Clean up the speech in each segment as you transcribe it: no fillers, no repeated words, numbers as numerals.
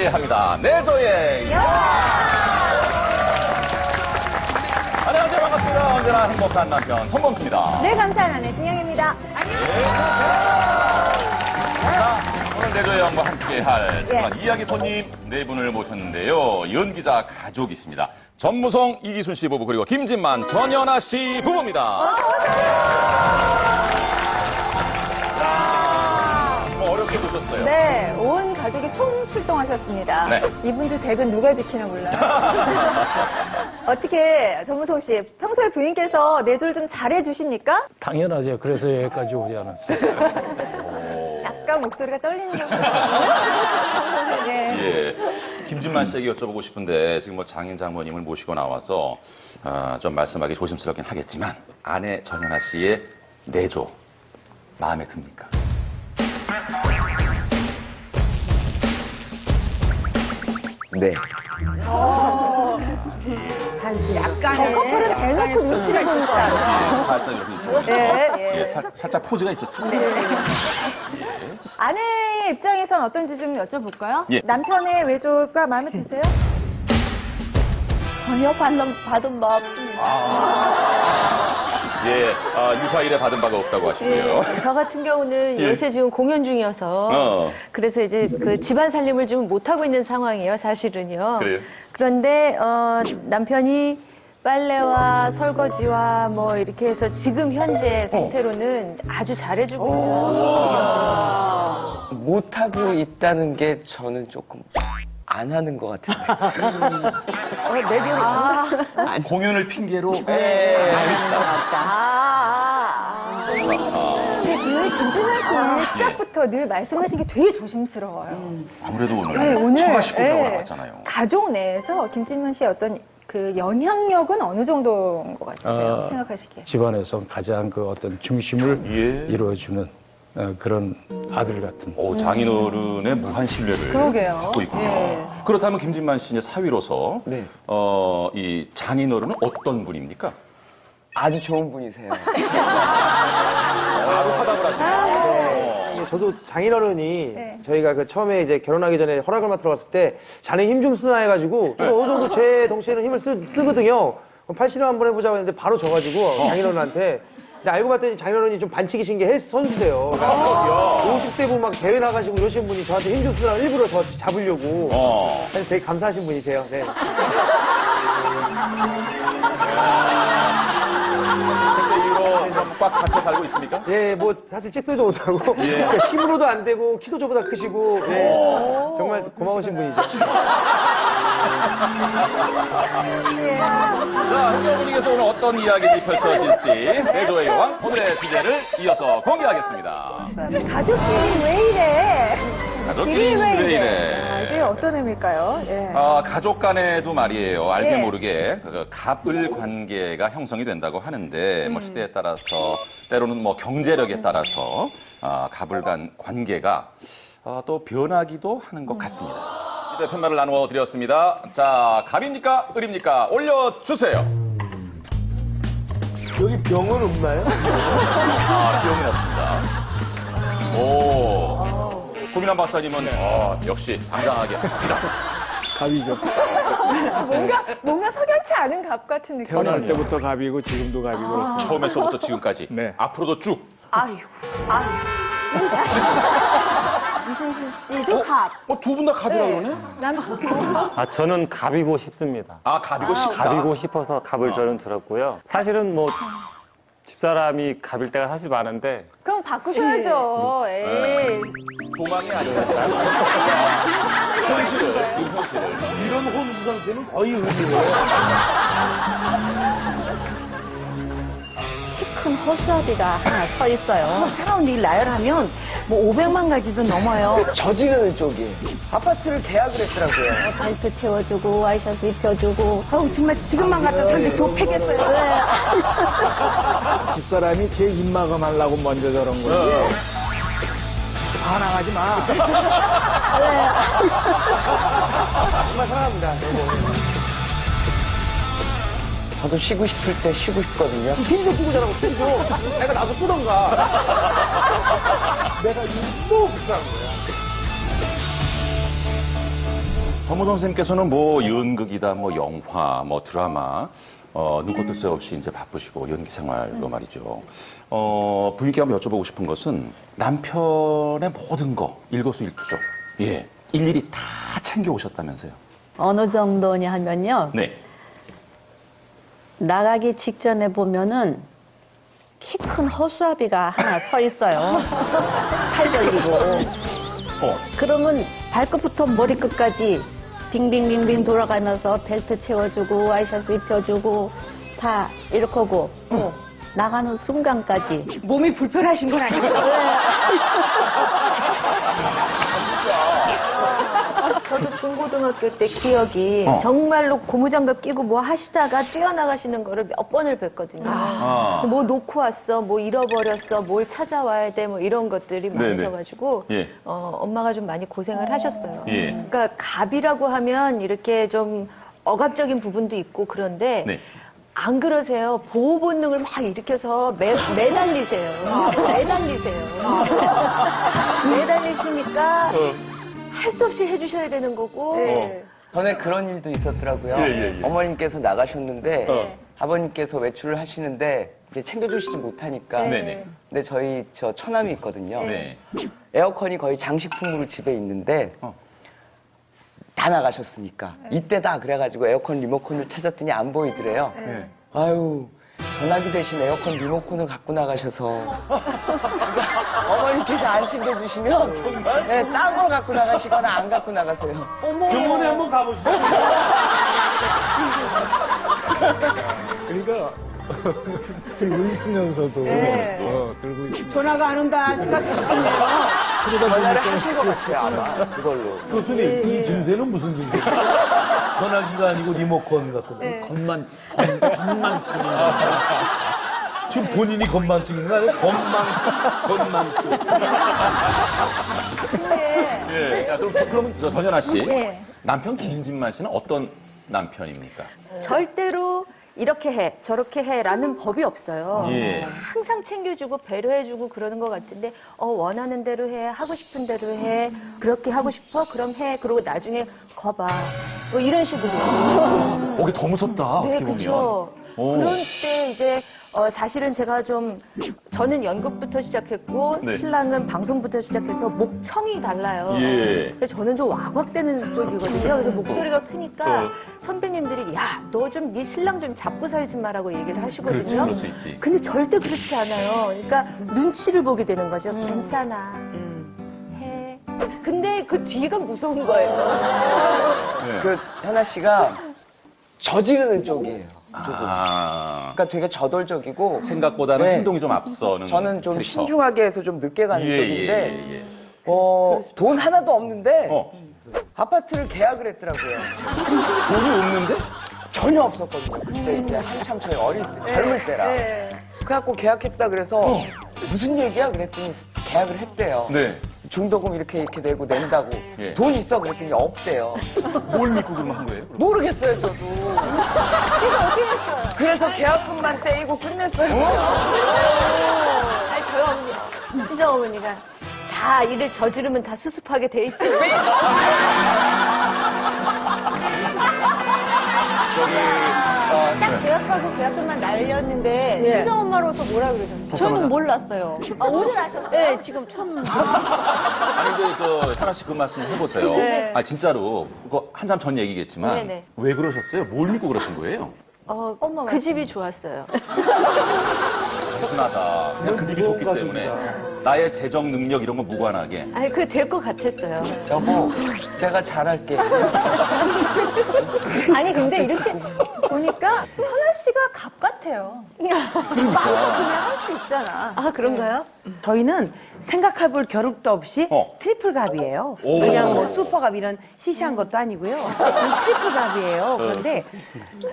함께합니다. 내조의 안녕하세요. 반갑습니다. 언제나 행복한 남편 손범수입니다. 늘 감사한 아내 진영입니다. 자, 오늘 내조의 왕과 함께할 특별한 이야기 손님 네 분을 모셨는데요. 연기자 가족이십니다. 전무성, 이기순 씨 부부 그리고 김진만, 전연아 씨 부부입니다. 어렵게 보셨어요. 네, 온 가족이 총 출동하셨습니다. 네. 이분들 댁은 누가 지키나 몰라요. 어떻게 전무성 씨, 평소에 부인께서 내조를 좀 잘해주십니까? 당연하죠. 그래서 여기까지 오지 않았어요. 약간 목소리가 떨리는 것 같아요. 네. 예. 김진만 씨에게 여쭤보고 싶은데 지금 뭐 장인 장모님을 모시고 나와서 좀 말씀하기 조심스럽긴 하겠지만 아내 전연아 씨의 내조 마음에 듭니까? 네. 약간의 커플은 대놓고 눈치를 보는 거 아니에요? 살짝 이렇게 있죠. 예. 살짝 포즈가 있었죠. 아내의 입장에선 어떤지 좀 여쭤볼까요? 예. 남편의 외조가 마음에 드세요? 전혀 받은 바 없습니다. 예, 유사일에 받은 바가 없다고 하시고요. 저 같은 경우는 예. 요새 지금 공연 중이어서 그래서 이제 그 집안 살림을 좀 못하고 있는 상황이에요, 사실은요. 그래요? 그런데 남편이 빨래와 설거지와 뭐 이렇게 해서 지금 현재 상태로는 아주 잘해주고 있어요. 못하고 있다는 게 저는 조금 안 하는 것 같은데. 공연을 핑계로 근데 그 김진아 씨는 시작부터 늘 말씀하신 게 되게 조심스러워요. 아무래도 오늘 네, 오늘 처가 식구라고 나왔잖아요. 가족 내에서 김진만 씨의 어떤 그 영향력은 어느 정도인 것 같으세요? 생각하시기에. 집안에서 가장 그 어떤 중심을 예. 이루어주는 그런 아들 같은. 장인어른의 무한 신뢰를 그러게요. 갖고 있군요. 예. 그렇다면 김진만 씨의 사위로서 네. 이 장인어른은 어떤 분입니까? 아주 좋은 분이세요. 바로 화답을 하시네요. 저도 장인어른이 네. 저희가 그 처음에 이제 결혼하기 전에 허락을 맡으러 갔을 때 자네 힘 좀 쓰나 해가지고 또 어느 정도 제 덩치에는 힘을 쓰거든요. 그럼 팔씨름 한번 해보자고 했는데 바로 져가지고 장인어른한테. 근데 알고 봤더니 장인어른이 좀 반칙이신 게 헬스 선수세요. 50대 분 막 대회 나가시고 이러신 분이 저한테 힘 좀 쓰나 일부러 저 잡으려고. 그래서 되게 감사하신 분이세요. 네. 이거 꽉 갖고 살고 있습니까? 예, 뭐 사실 찍소리도 못하고 예. 힘으로도 안 되고 키도 저보다 크시고 예, 정말 고마우신 분이죠. 자, 행정분위기에서 오늘 어떤 이야기들이 펼쳐질지 내조의 왕 오늘의 주제를 이어서 공개하겠습니다. 가족끼리 왜 이래? 가족끼리 왜 이래? 이게 어떤 의미일까요? 예. 가족 간에도 말이에요. 알게 네. 모르게 그 갑을 관계가 형성이 된다고 하는데 뭐 시대에 따라서 때로는 뭐 경제력에 따라서 갑을 간 관계가 또 변하기도 하는 것 같습니다. 이제 편말을 나누어 드렸습니다. 자, 갑입니까? 을입니까? 올려주세요. 여기 병은 없나요? 병이 났습니다. 오. 고민한 박사님은 역시 당당하게 합니다. 갑이죠. 뭔가 석연치 않은 갑 같은 느낌. 태어날 때부터 갑이고 지금도 갑이고. 처음에서부터 지금까지 네. 앞으로도 쭉. 아유. 이순신 씨도 갑. 두 분 다 갑이라 그러네? 저는 갑이고 싶습니다. 갑이고 싶다. 갑이고 싶어서 갑을 저는 들었고요. 사실은 뭐 집사람이 갑일 때가 사실 많은데 그럼 바꾸셔야죠. 에이. 소망이 아니라 현실을. 이런 혼수 상태는 거의 의미예요. 큰 허수아비가 하나 서 있어요. 새로운 일 나열하면 뭐 500만 가지도 넘어요. 저지르는 쪽이 아파트를 계약을 했더라고요. 발표 채워주고 와이셔츠 입혀주고 정말 지금만 갖다 던데 좁히겠어요. 집사람이 제 입마감 하려고 먼저 저런 거지. 반항하지 마. 정말 사랑합니다. 저도 쉬고 싶을 때 쉬고 싶거든요. 힘도 쓰고 자라고 쓰고 내가 나도 쓰던가. 내가 너무 불쌍한 거야. 전문호 선생님께서는 뭐 연극이다, 뭐 영화, 뭐 드라마, 눈꽃도 새 없이 이제 바쁘시고 연기 생활로 말이죠. 부인께 한번 여쭤보고 싶은 것은 남편의 모든 거 일거수일투족, 예, 일일이 다 챙겨 오셨다면서요? 어느 정도냐 하면요. 네. 나가기 직전에 보면은 키 큰 허수아비가 하나 서 있어요. 팔 벌리고. 그러면 발끝부터 머리끝까지 빙빙빙빙 돌아가면서 벨트 채워주고 와이셔츠 입혀주고 다 이렇게 하고 나가는 순간까지 몸이 불편하신 건 아니고. 저도 중고등학교 때 기억이 정말로 고무장갑 끼고 뭐 하시다가 뛰어나가시는 거를 몇 번을 뵀거든요. 뭐 놓고 왔어, 뭐 잃어버렸어, 뭘 찾아와야 돼, 뭐 이런 것들이 많으셔가지고 예. 엄마가 좀 많이 고생을 하셨어요. 예. 그러니까 갑이라고 하면 이렇게 좀 억압적인 부분도 있고 그런데 네. 안 그러세요. 보호 본능을 막 일으켜서 매달리세요. 매달리시니까 할 수 없이 해주셔야 되는 거고. 전에 그런 일도 있었더라고요. 예. 어머님께서 나가셨는데 아버님께서 외출을 하시는데 이제 챙겨주시지 못하니까. 네네. 근데 저희 처남이 있거든요. 네. 에어컨이 거의 장식품으로 집에 있는데 다 나가셨으니까 이때다 그래가지고 에어컨 리모컨을 찾았더니 안 보이더래요. 네. 아유, 전화기 대신 에어컨 리모컨을 갖고 나가셔서 어머니께서 안 챙겨주시면 정말? 네, 딴 걸 갖고 나가시거나 안 갖고 나가세요. 병원에 한번 가보시죠. 그러니까 들고 있으면서도 들고 있으면서 전화가 안 온다 생각하셨겠네요. 전화를 하신 것 같아요, 아마 그걸로. 교수님 이 증세는 무슨 증세예요? 전화기가 아니고 리모컨 같은 거. 건만증. 지금 본인이 건망증인 거 아니에요? 건망증. 예. 야, 그럼 저 전현아 씨, 예. 남편 김진만 씨는 어떤 남편입니까? 절대로 이렇게 해, 저렇게 해라는 법이 없어요. 예. 항상 챙겨주고 배려해주고 그러는 것 같은데 원하는 대로 해, 하고 싶은 대로 해, 그렇게 하고 싶어? 그럼 해. 그러고 나중에 거봐. 뭐 이런 식으로. 이게 더 무섭다. 네, 어떻게 보면. 그렇죠. 오. 그런 때 이제 사실은 제가 저는 연극부터 시작했고 네. 신랑은 방송부터 시작해서 목청이 달라요. 예. 그래서 저는 좀 와곽되는 쪽이거든요. 그래서 목소리가 크니까 선배님들이 야, 너 좀 네 신랑 좀 잡고 살지 마라고 얘기를 하시거든요. 그렇지, 그럴 수 있지. 근데 절대 그렇지 않아요. 그러니까 눈치를 보게 되는 거죠. 괜찮아. 해. 근데 그 뒤가 무서운 거예요. 네. 그 현아 씨가 저지르는 쪽이에요. 조금. 아, 그러니까 되게 저돌적이고 생각보다는 네. 행동이 좀 앞서는. 저는 좀 캐릭터. 신중하게 해서 좀 늦게 가는 예, 쪽인데 예, 예. 돈 하나도 없는데 어. 아파트를 계약을 했더라고요. 돈이 없는데? 전혀 없었거든요. 그때 이제 한참 저희 어릴 때, 젊을 때라. 그래갖고 계약했다 그래서 무슨 얘기야? 그랬더니 계약을 했대요. 네. 중도금 이렇게 내고 낸다고. 예. 돈 있어? 그랬더니 없대요. 뭘 믿고 그러면 한 거예요? 모르겠어요, 저도. 그래서 계약금만 떼이고 끝냈어요. 아니, 저희 어머니, 친정 어머니가 다 일을 저지르면 다 수습하게 돼 있죠. 딱 계약하고 계약금만 날렸는데 친정 엄마로서 뭐라 그러셨어요? 저는 몰랐어요. 오늘 아셨어요? 네, 지금 처음. 아니, 근데 현아 씨 그 말씀 해보세요. 네. 아, 진짜로. 그거 한참 전 얘기겠지만. 네네. 왜 그러셨어요? 뭘 믿고 그러신 거예요? 그 집이 좋았어요. 흔하다. 그냥 그 집이 좋기 때문에. 나의 재정 능력 이런 거 무관하게. 아니, 그게 될 것 같았어요. 여보, 내가 잘할게. 아니 근데 이렇게 보니까 현아 씨가 갑 같아요. 그러니까. 그냥 할 수 있잖아. 아, 그런가요? 저희는 생각해볼 겨를도 없이 트리플 갑이에요. 오. 그냥 뭐 슈퍼갑 이런 시시한 것도 아니고요. 트리플 갑이에요. 그런데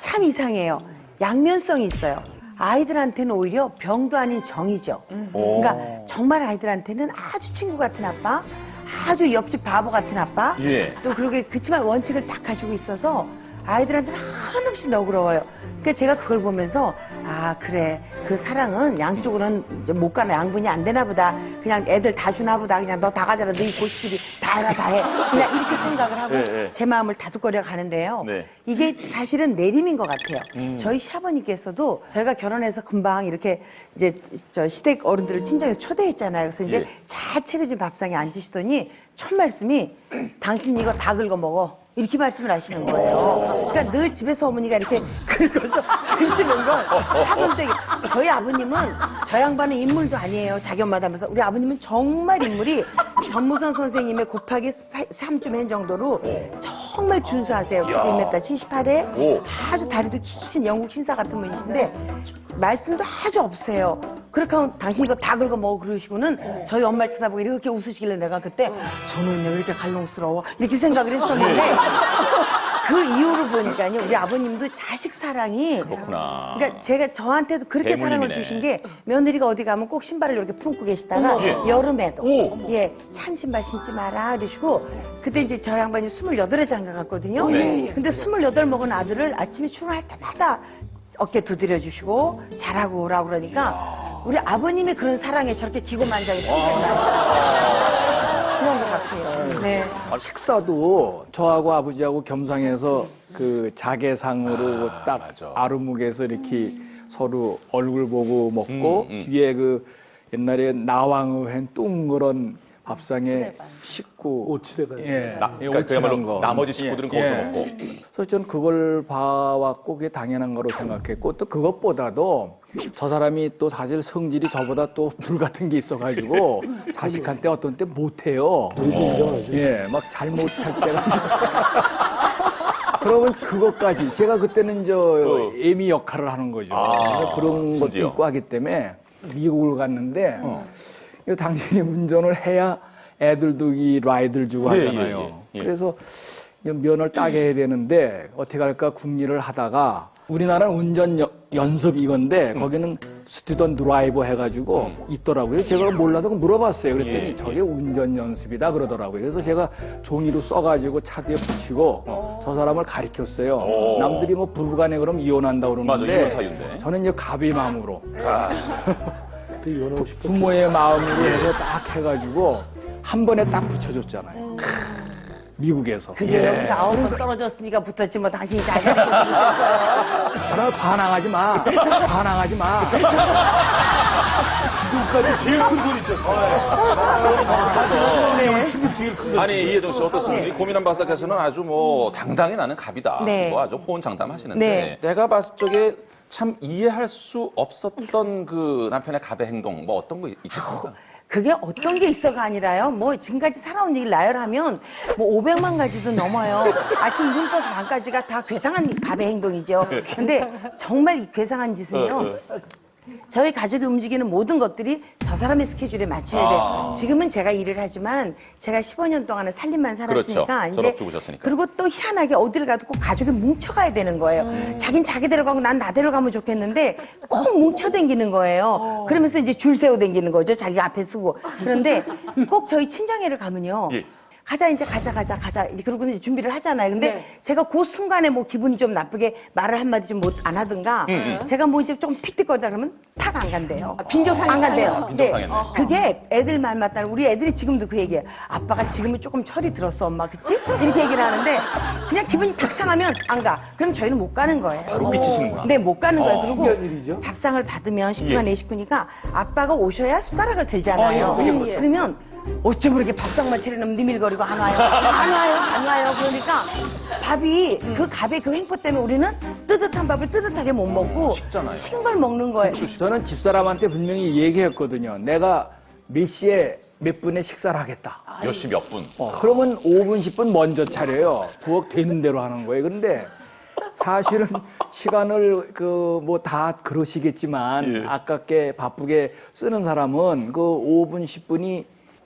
참 이상해요. 양면성이 있어요. 아이들한테는 오히려 병도 아닌 정이죠. 그러니까 정말 아이들한테는 아주 친구 같은 아빠, 아주 옆집 바보 같은 아빠. 예. 또 그렇게 그치만 원칙을 딱 가지고 있어서 아이들한테는 한없이 너그러워요. 그러니까 제가 그걸 보면서 아 그래 그 사랑은 양쪽으로는 이제 못 가나 양분이 안 되나 보다. 그냥 애들 다 주나 보다. 그냥 너 다 가져라. 너 입고 싶으니 다 해라 다 해. 그냥 이렇게 생각을 하고 네, 네. 제 마음을 다독거려 가는데요. 네. 이게 사실은 내림인 것 같아요. 저희 시아버님께서도 저희가 결혼해서 금방 이렇게 이제 저 시댁 어른들을 친정에서 초대했잖아요. 그래서 이제 예. 잘 차려진 밥상에 앉으시더니 첫 말씀이 당신 이거 다 긁어 먹어. 이렇게 말씀을 하시는 거예요. 그러니까 늘 집에서 어머니가 이렇게 긁어서 드시는 걸 사돈댁에 저희 아버님은 저 양반은 인물도 아니에요. 자기 엄마도 하면서 우리 아버님은 정말 인물이 전무선 선생님의 곱하기 3쯤 한 정도로 정말 준수하세요. 1m 78에 오. 아주 다리도 긴 영국 신사 같은 분이신데 말씀도 아주 없으세요. 그렇게 하면 당신 이거 다 긁어 먹어 그러시고는 저희 엄마를 쳐다보고 이렇게 웃으시길래 내가 그때 저는 왜 이렇게 갈롱스러워 이렇게 생각을 했었는데 그 이유를 보니까요 우리 아버님도 자식 사랑이 그렇구나. 그러니까 제가 저한테도 그렇게 사랑을 대물림이네. 주신 게 며느리가 어디 가면 꼭 신발을 이렇게 품고 계시다가 어머. 예. 여름에도 오. 예, 찬 신발 신지 마라 그러시고 그때 이제 저 양반이 28에 장가 갔거든요. 네. 근데 28 먹은 아들을 아침에 출근할 때마다 어깨 두드려 주시고 잘하고 오라고 그러니까 우리 아버님의 그런 사랑에 저렇게 기고만장이 그런 것 같아요. 네. 식사도 저하고 아버지하고 겸상해서 그 자개상으로 딱 맞아. 아르묵에서 이렇게 서로 얼굴 보고 먹고 뒤에 그 옛날에 나왕의 한 둥그런 밥상에 식구 오치대가 예, 그러니까 그야말로 오칠한 거. 나머지 식구들은 예, 거기서 예. 먹고. 그래서 저는 그걸 봐왔고 그게 당연한 거로 생각했고 또 그것보다도 저 사람이 또 사실 성질이 저보다 또 불 같은 게 있어가지고 자식한테 어떤 때 못해요. 예, 막 잘못할 때가. 그러면 그것까지 제가 그때는 저 애미 역할을 하는 거죠. 그래서 그런 것도 심지어. 있고 하기 때문에 미국을 갔는데 이거 당신이 운전을 해야 애들도 이 라이드를 주고 예, 하잖아요. 예, 예, 예. 그래서 면허를 따게 해야 되는데 어떻게 할까 궁리를 하다가 우리나라는 운전 연습 이건데 거기는 스튜던 드라이버 해가지고 있더라고요. 제가 몰라서 물어봤어요. 그랬더니 예, 저게 운전 연습이다 그러더라고요. 그래서 제가 종이로 써가지고 차 뒤에 붙이고 저 사람을 가리켰어요. 오. 남들이 뭐 부부간에 그럼 이혼한다 맞아, 그러는데 이혼 사유인데. 저는 이제 가비 마음으로 이혼하고 싶어. 부모의 마음으로 해서 딱 해가지고 한 번에 딱 붙여줬잖아요. 미국에서. 그게 여기서 아우로 떨어졌으니까 붙었지 뭐 당신이 잘 가르쳐줬어요. 저를 반항하지 마. 반항하지 마. 지금까지 제일 큰 돈 있었어. 제일 큰 돈. 아니 이혜정 씨 어떻습니까? 이 고민한 박사께서는 아주 뭐 당당히 나는 갑이다. 네. 뭐 아주 호언장담하시는데 네. 내가 봤을 적에 참 이해할 수 없었던 그 남편의 갑의 행동 뭐 어떤 거 있겠습니까? 그게 어떤 게 있어가 아니라요. 뭐 지금까지 살아온 얘기를 나열하면 뭐 500만 가지도 넘어요. 아침 눈버스 반까지가 다 괴상한 밥의 행동이죠. 근데 정말 이 괴상한 짓은요. 저희 가족이 움직이는 모든 것들이 저 사람의 스케줄에 맞춰야 돼요. 아. 지금은 제가 일을 하지만 제가 15년 동안은 살림만 살았으니까 그렇죠. 졸업 죽으셨으니까. 그리고 또 희한하게 어디를 가도 꼭 가족이 뭉쳐가야 되는 거예요. 자긴 자기대로 가고 난 나대로 가면 좋겠는데 꼭 뭉쳐다니는 거예요. 그러면서 이제 줄 세워 다니는 거죠. 자기 앞에 쓰고. 그런데 꼭 저희 친정에를 가면요. 예. 가자 이제 가자 이제 그러고 이제 준비를 하잖아요. 근데 제가 그 순간에 뭐 기분이 좀 나쁘게 말을 한마디 좀 못 안 하든가 제가 뭐 이제 조금 틱틱거리다 그러면 팍 안 간대요. 빈정상 안 간대요. 빈정상했네. 그게 애들 말 맞다는 우리 애들이 지금도 그 얘기해요. 아빠가 지금은 조금 철이 들었어 엄마 그치? 이렇게 얘기를 하는데 그냥 기분이 탁 상하면 안 가. 그럼 저희는 못 가는 거예요. 바로 삐치시는구나. 네, 못 가는 거예요. 그리고 신기한 일이죠. 밥상을 받으면 식구가 예. 네 식구니까 아빠가 오셔야 숟가락을 들잖아요. 그게 그렇죠. 그러면 어쩜 그렇게 밥상만 차리면 니밀거리고 안 와요? 안 와요. 그러니까 밥이 그 갑의 그 횡포 때문에 우리는 뜨뜻한 밥을 뜨뜻하게 못 먹고 식잖아요. 신 걸 먹는 거예요. 저는 집사람한테 분명히 얘기했거든요. 내가 몇 시에 몇 분에 식사를 하겠다. 몇 시 몇 분. 그러면 5분, 10분 먼저 차려요. 부엌 되는 대로 하는 거예요. 그런데 사실은 시간을 뭐 다 그러시겠지만 예. 아깝게 바쁘게 쓰는 사람은 그 5분, 10분이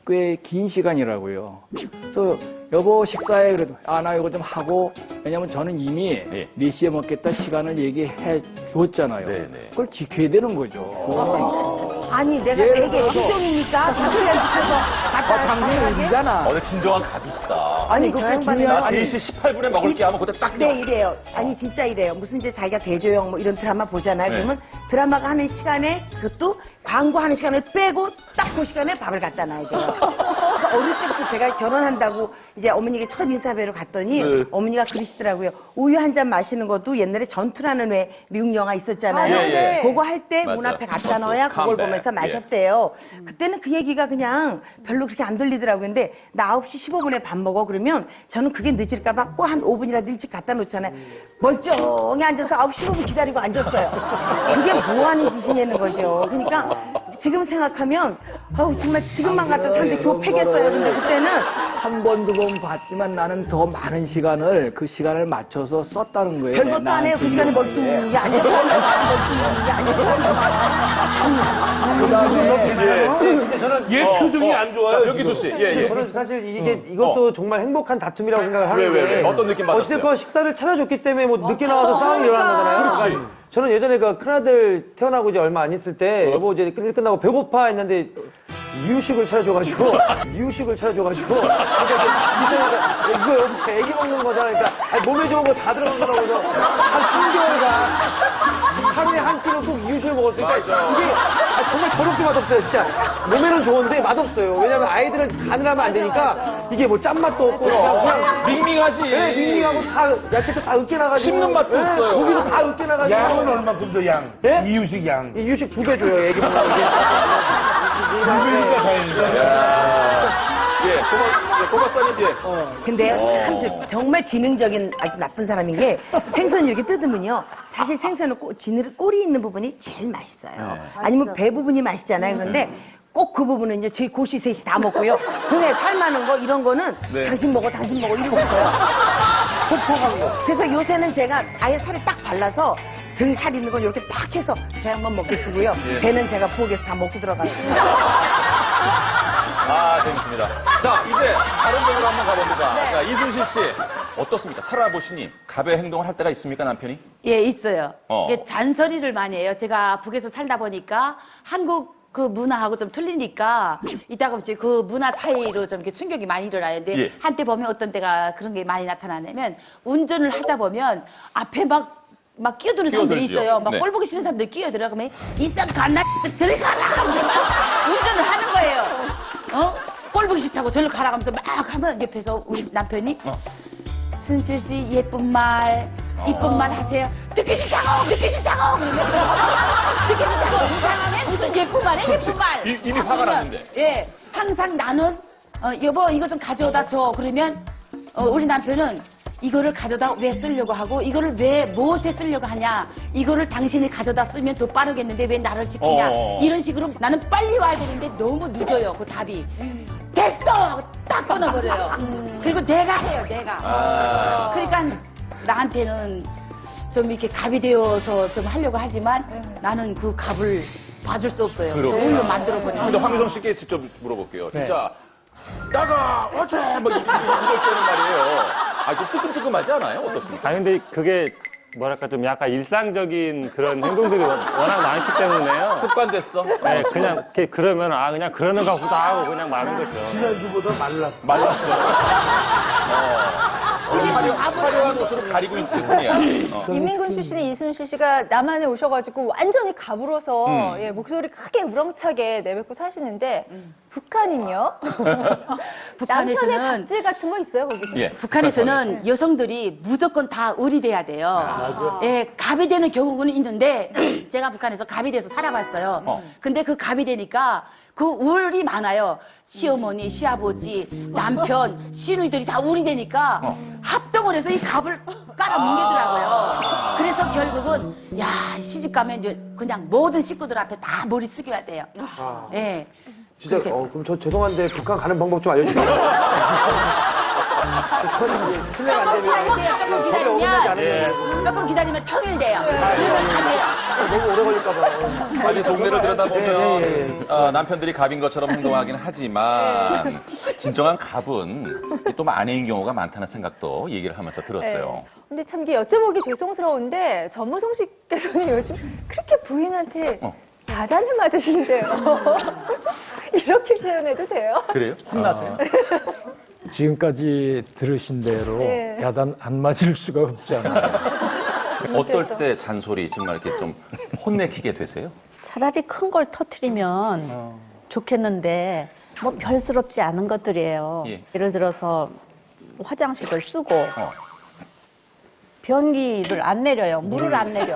꽤 긴 시간이라고요. 그래서 여보 식사해 그래도 나 이거 좀 하고 왜냐면 저는 이미 예. 4시에 먹겠다 시간을 얘기해 주었잖아요. 네, 네. 그걸 지켜야 되는 거죠. 그거는 아니 내가 되게 시종이니까 밥을 안 시켜서 갖다 당신은 일이잖아. 어제 진정한 갑이시다. 아니 그 양반은 나 4시 18분에 먹을 게 하면 그때 딱 네, 이래요. 아니, 진짜 이래요. 무슨 이제 자기가 대조영 뭐 이런 드라마 보잖아요. 네. 그러면 드라마가 하는 시간에 그것도 광고하는 시간을 빼고 딱 그 시간에 밥을 갖다 놔야 돼요. 그러니까 어릴 때부터 제가 결혼한다고 이제 어머니가 첫 인사회로 갔더니 네. 어머니가 그러시더라고요. 우유 한 잔 마시는 것도 옛날에 전투라는 왜 미국 영화 있었잖아요. 아, 예, 예. 그거 할 때 문 맞아. 앞에 갖다 전투, 넣어야 그걸 컴백. 보면서 마셨대요. 그때는 그 얘기가 그냥 별로 그렇게 안 들리더라고요. 근데 나 9시 15분에 밥 먹어 그러면 저는 그게 늦을까봐 꼭 한 5분이라도 일찍 갖다 놓잖아요. 멀쩡히 앉아서 9시 15분 기다리고 앉았어요. 그게 뭐 하는 짓이냐는 거죠. 그러니까 지금 생각하면 어우 정말 지금만 갖다 탔는데 교패겠어요. 근데 그때는 한 번, 두 번 봤지만 나는 더 많은 시간을 그 시간을 맞춰서 썼다는 거예요. 별것도 안 해요. 그 시간에 멀뚱히 앉아서 멀뚱히 앉아서 근데 저는 얘 표정이 안 좋아요. 변기수 씨, 예. 저는 사실 이것도 정말 행복한 다툼이라고 생각을 하는데 왜? 어떤 느낌 받았어요? 어쨌든 식사를 차려줬기 때문에 뭐 늦게 나와서 싸움이 일어난 거잖아요. 그렇지. 그러니까 저는 예전에 그 큰아들 태어나고 이제 얼마 안 있을 때 여보 이제 일 끝나고 배고파 했는데 이유식을 차려줘가지고 이거 여보 애기 먹는 거잖아. 그러니까 아니, 몸에 좋은 거 다 들어간 거라고 해서 한 3개월간 하루에 한 끼로 꼭 이유식을 먹었으니까 이게 정말 더럽게 맛없어요. 진짜 몸에는 좋은데 맛없어요. 왜냐면 아이들은 간을 하면 안 되니까 이게 뭐 짠맛도 없고 그냥 밍밍하지. 네, 밍밍하고 다 야채도 다 으깨나가지고 씹는 맛도 없어요. 고기도 다 으깨나가지고 양은 얼마큼 더 양? 예? 이유식 양. 이유식 2배 줘요. 애기 먹는 거. 2배니까 다행이다. 예, 고맙다니, 예. 근데요, 참 정말 지능적인 아주 나쁜 사람인 게 생선 이렇게 뜯으면요. 사실 생선은 꼬리 있는 부분이 제일 맛있어요. 아니면 배 부분이 맛있잖아요. 그런데 꼭 그 부분은 이제 저희 고시 셋이 다 먹고요. 등에 살 많은 거 이런 거는 당신 먹어 이러고 있어요. 그래서 요새는 제가 아예 살이 딱 발라서 등 살 있는 건 이렇게 팍 해서 저 양만 먹게 주고요. 배는 제가 부엌에서 다 먹고 들어가요. 아, 재밌습니다. 자, 이제 다른 쪽으로 한번 가봅니다. 자, 이순실 씨, 어떻습니까? 살아보시니 갑의 행동을 할 때가 있습니까, 남편이? 예, 있어요. 어. 이게 잔소리를 많이 해요. 제가 북에서 살다 보니까 한국 그 문화하고 좀 틀리니까 이따가 이제 그 문화 차이로 좀 이렇게 충격이 많이 일어나요. 근데 예. 한때 보면 어떤 때가 그런 게 많이 나타나냐면 운전을 하다 보면 앞에 막 끼어드는 사람들이 끼어들죠. 있어요. 막 네. 꼴 보기 싫은 사람들이 끼어들어. 그러면 이상 갓나 저리 가라! 막 운전을 하는 거예요. 꼴 보기 싫다고 저리 가라 하면서 막 하면 옆에서 우리 남편이 순실 씨 예쁜 말, 이쁜 말 하세요. 듣기 싫다고 그러면 듣기 싫다고 이상하네 무슨 예쁜 말에 예쁜 말. 이미 화가 났는데. 예, 항상 나는 여보 이거 좀 가져다 줘. 그러면 우리 남편은 이거를 가져다 왜 쓰려고 하고 이거를 왜 무엇에 쓰려고 하냐. 이거를 당신이 가져다 쓰면 더 빠르겠는데 왜 나를 시키냐. 이런 식으로 나는 빨리 와야 되는데 너무 늦어요. 그 답이. 됐어! 딱 끊어버려요. 그리고 내가 해요, 내가. 그러니까 나한테는 좀 이렇게 갑이 되어서 좀 하려고 하지만 나는 그 갑을 봐줄 수 없어요. 저울로 만들어버려요. 근데 황미정 씨께 직접 물어볼게요. 진짜 나가 어째 뭐 이럴 때는 말이에요. 아, 좀 뜨끔뜨끔하지 않아요? 어떻습니까? 아니 근데 그게 뭐랄까 좀 약간 일상적인 그런 행동들이 워낙 많기 때문에요. 습관됐어? 네, 그냥 그러면 그냥 그러는 것 같기도 하고 그냥 마는 거죠. 지난주보다 화려한 옷으로 가리고 있을 뿐이야. 인민군 출신의 이순실 씨가 남한에 오셔가지고 완전히 갑으로서 예, 목소리 크게 우렁차게 내뱉고 사시는데 북한은요? 남편의 북한에서는 갑질 같은 거 있어요 거기서? 예. 북한에서는 여성들이 무조건 다 을이 돼야 돼요. 예, 갑이 되는 경우는 있는데 제가 북한에서 갑이 돼서 살아봤어요. 근데 그 갑이 되니까 그 울이 많아요. 시어머니, 시아버지, 남편, 시누이들이 다 울이 되니까 합동을 해서 이 갑을 깔아뭉개더라고요. 그래서 결국은 시집 가면 이제 그냥 모든 식구들 앞에 다 머리 숙여야 돼요. 예. 진짜 그럼 저 죄송한데 북한 가는 방법 좀 알려주세요. 실례가 안 되면 조금 기다리면 통일돼요. 그러면 안 돼요. 너무 오래 걸릴까봐. 빨리 속내를 들여다보면 남편들이 갑인 것처럼 행동하긴 하지만 진정한 갑은 또 아내인 경우가 많다는 생각도 얘기를 하면서 들었어요. 근데 참 이게 여쭤보기 죄송스러운데 전무성 씨께서는 요즘 그렇게 부인한테 야단을 맞으신대요. 이렇게 표현해도 돼요? 그래요? 혼나세요? 지금까지 들으신 대로 네. 야단 안 맞을 수가 없잖아요. 어떨 때 잔소리 정말 이렇게 좀 혼내키게 되세요? 차라리 큰 걸 터트리면 좋겠는데 뭐 별스럽지 않은 것들이에요. 예. 예를 들어서 화장실을 쓰고 변기를 안 내려요. 물을 안 내려.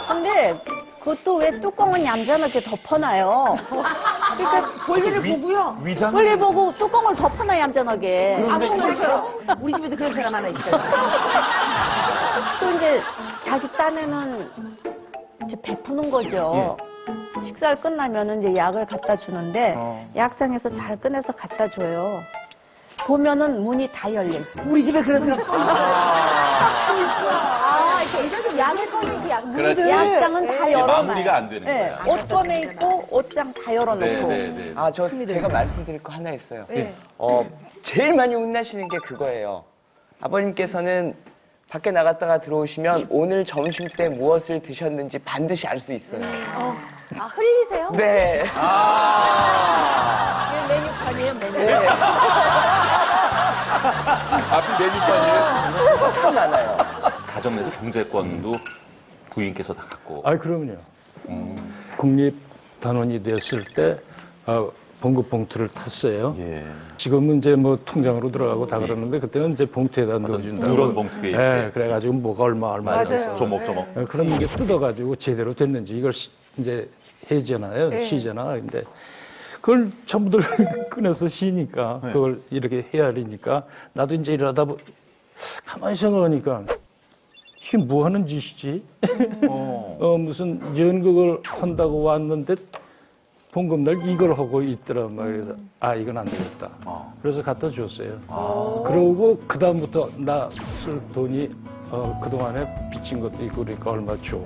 근데 그것도 왜 뚜껑은 얌전하게 덮어놔요. 그러니까 볼일을 보고요. 볼일 보고 뚜껑을 덮어놔 얌전하게. 아무것처럼 우리 집에도 그런 사람 하나 있어요. 또 이제 자기 딴에는 이제 베푸는 거죠. 식사를 끝나면은 이제 약을 갖다 주는데 약장에서 잘 꺼내서 갖다 줘요. 보면은 문이 다 열려 있어. 우리 집에 그런 사람 이렇게 약을 꺼내지 그렇지. 약장은 다 이게 열어놔요. 마무리가 안 되는 네, 거야. 옷 꺼내 있고 옷장 다 열어놓고. 네네네. 아, 제가 말씀드릴 거 하나 있어요. 네. 제일 많이 혼나시는 게 그거예요. 아버님께서는 밖에 나갔다가 들어오시면 오늘 점심 때 무엇을 드셨는지 반드시 알 수 있어요. 아, 흘리세요? 네. 이게 메뉴판이에요, 메뉴판. 네. 앞이 메뉴판이에요? 참 많아요. 가정 내에서 경제권도 부인께서 다 갖고. 아, 그럼요. 국립단원이 됐을 때 봉급 봉투를 탔어요. 예. 지금은 이제 뭐 통장으로 들어가고 다 그러는데 그때는 이제 봉투에다 넣어준다고. 누런 봉투에 예, 이렇게. 그래가지고 뭐가 얼마 맞아요. 조목조목. 그럼 이게 뜯어가지고 제대로 됐는지 이걸 이제 해잖아요. 네. 시잖아. 근데 그걸 전부들 꺼내서 시니까 그걸 이렇게 헤아리니까 나도 이제 이러다 가만히 생각하니까 이게 뭐 하는 짓이지? 무슨 연극을 한다고 왔는데 봉급날 이걸 하고 있더라 말이야. 아, 이건 안 되겠다. 그래서 갖다 줬어요. 그러고 그다음부터 나 쓸 돈이 그동안에 빚진 것도 있고 그러니까 얼마 줘.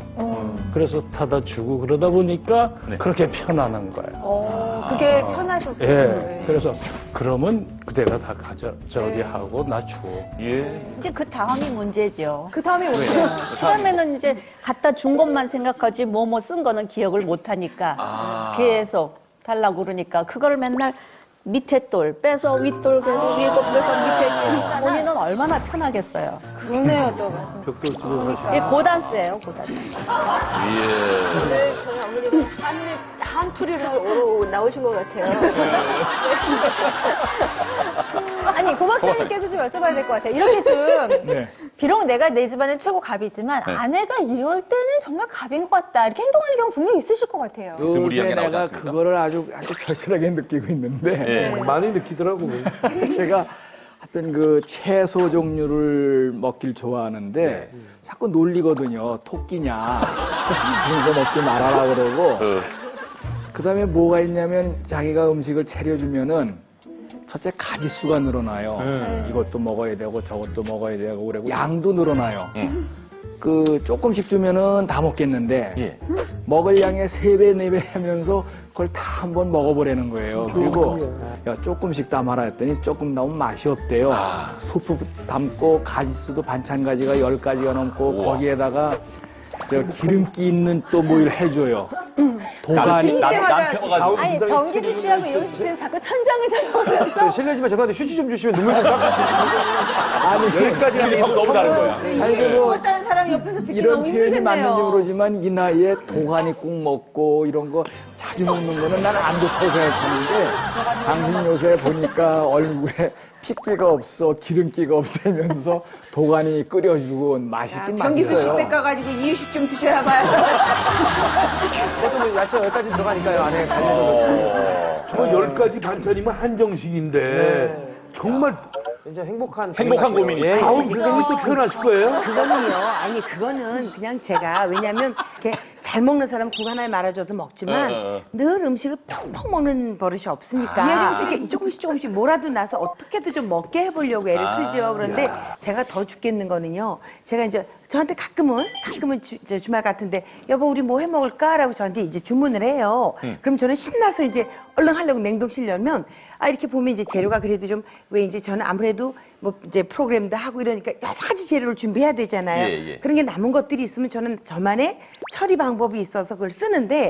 그래서 타다 주고 그러다 보니까 네. 그렇게 편안한 거예요. 그게 편하셨어요. 예. 그래서 그러면 그대가 다 저기 하고 나 줘. 예. 이제 그 다음이 문제죠. 그 다음에 뭐예요? 그 다음에는 이제 갖다 준 것만 생각하지 뭐 쓴 거는 기억을 못 하니까 계속 달라고 그러니까 그걸 맨날 밑에 돌 빼서 윗돌 계속 위에 거 빼서 밑에 돌 본인은 얼마나 편하겠어요. 그러네요, 또 말씀. 벽돌 치고 이게 고단수예요, 고단수. 예. 오늘 저희 어머니가 한 풀이를 오러 나오신 것 같아요. 아니, 고박사님께서 좀 여쭤봐야 될 것 같아요. 이렇게 좀, 네. 비록 내가 내 집안의 최고 갑이지만 네. 아내가 이럴 때는 정말 갑인 것 같다. 이렇게 행동하는 경우 분명히 있으실 것 같아요. 스무리하게 요새 나오지 내가 않습니까? 그거를 아주 절실하게 느끼고 있는데 예. 많이 느끼더라고. 제가 하여튼 그 채소 종류를 먹길 좋아하는데 자꾸 놀리거든요. 토끼냐. 그런 거 먹지 말아라 그러고. 그다음에 뭐가 있냐면 자기가 음식을 차려주면은 첫째 가지수가 늘어나요. 이것도 먹어야 되고 저것도 먹어야 되고 그러고 양도 늘어나요. 그 조금씩 주면은 다 먹겠는데 예. 먹을 양의 3배, 4배 하면서 그걸 다 한번 먹어보라는 거예요. 그리고 야, 조금씩 담아라 했더니 조금 나오면 맛이 없대요. 수프 담고 가지수도 반찬 가지가 10가지가 넘고 거기에다가 저 기름기 있는 또 뭘 해줘요. 도가니. 아니, 정기주 씨하고 이용식 씨는 자꾸 천장을 쳐다보면서 실례지만 저한테 휴지 좀 주시면 눈물 좀 닦아주시고. 아니, 여기까지 하면 너무 다른 거야. 아니, 그리고 다른 사람이 옆에서 듣기 이런 너무 표현이 맞는지 힘들겠네요. 모르지만 이 나이에 도가니 국 먹고 이런 거 자주 먹는 거는 나는 안 좋다고 생각하는데 당신 요새 보니까 얼굴에 핏기가 없어 기름기가 없으면서 도가니 끓여주고 맛있긴 경기도 맛있어요. 식대 가가지고 이유식 좀 드셔야 봐요. 보통 뭐 야채 여기까지 들어가니까요, 안에 갈려서. 저 10가지 반찬이면 한정식인데 정말 진짜 행복한 고민이죠. 예. 아우 그걸 또 표현하실 거예요? 그거는요. 아니 그거는 그냥 제가 왜냐면 이렇게 잘 먹는 사람 국 하나에 말아줘도 먹지만 늘 음식을 펑펑 먹는 버릇이 없으니까 조금씩 뭐라도 나서 어떻게든 좀 먹게 해보려고 애를 쓰죠. 그런데 제가 더 죽겠는 거는요. 제가 이제 저한테 가끔은 주말 같은데 여보 우리 뭐 해 먹을까라고 저한테 이제 주문을 해요. 그럼 저는 신나서 이제 얼른 하려고 냉동실 열면 이렇게 보면 이제 재료가 그래도 좀 왜 이제 저는 아무래도 뭐 이제 프로그램도 하고 이러니까 여러 가지 재료를 준비해야 되잖아요. 예, 예. 그런 게 남은 것들이 있으면 저는 저만의 처리 방법 방법이 있어서 그걸 쓰는데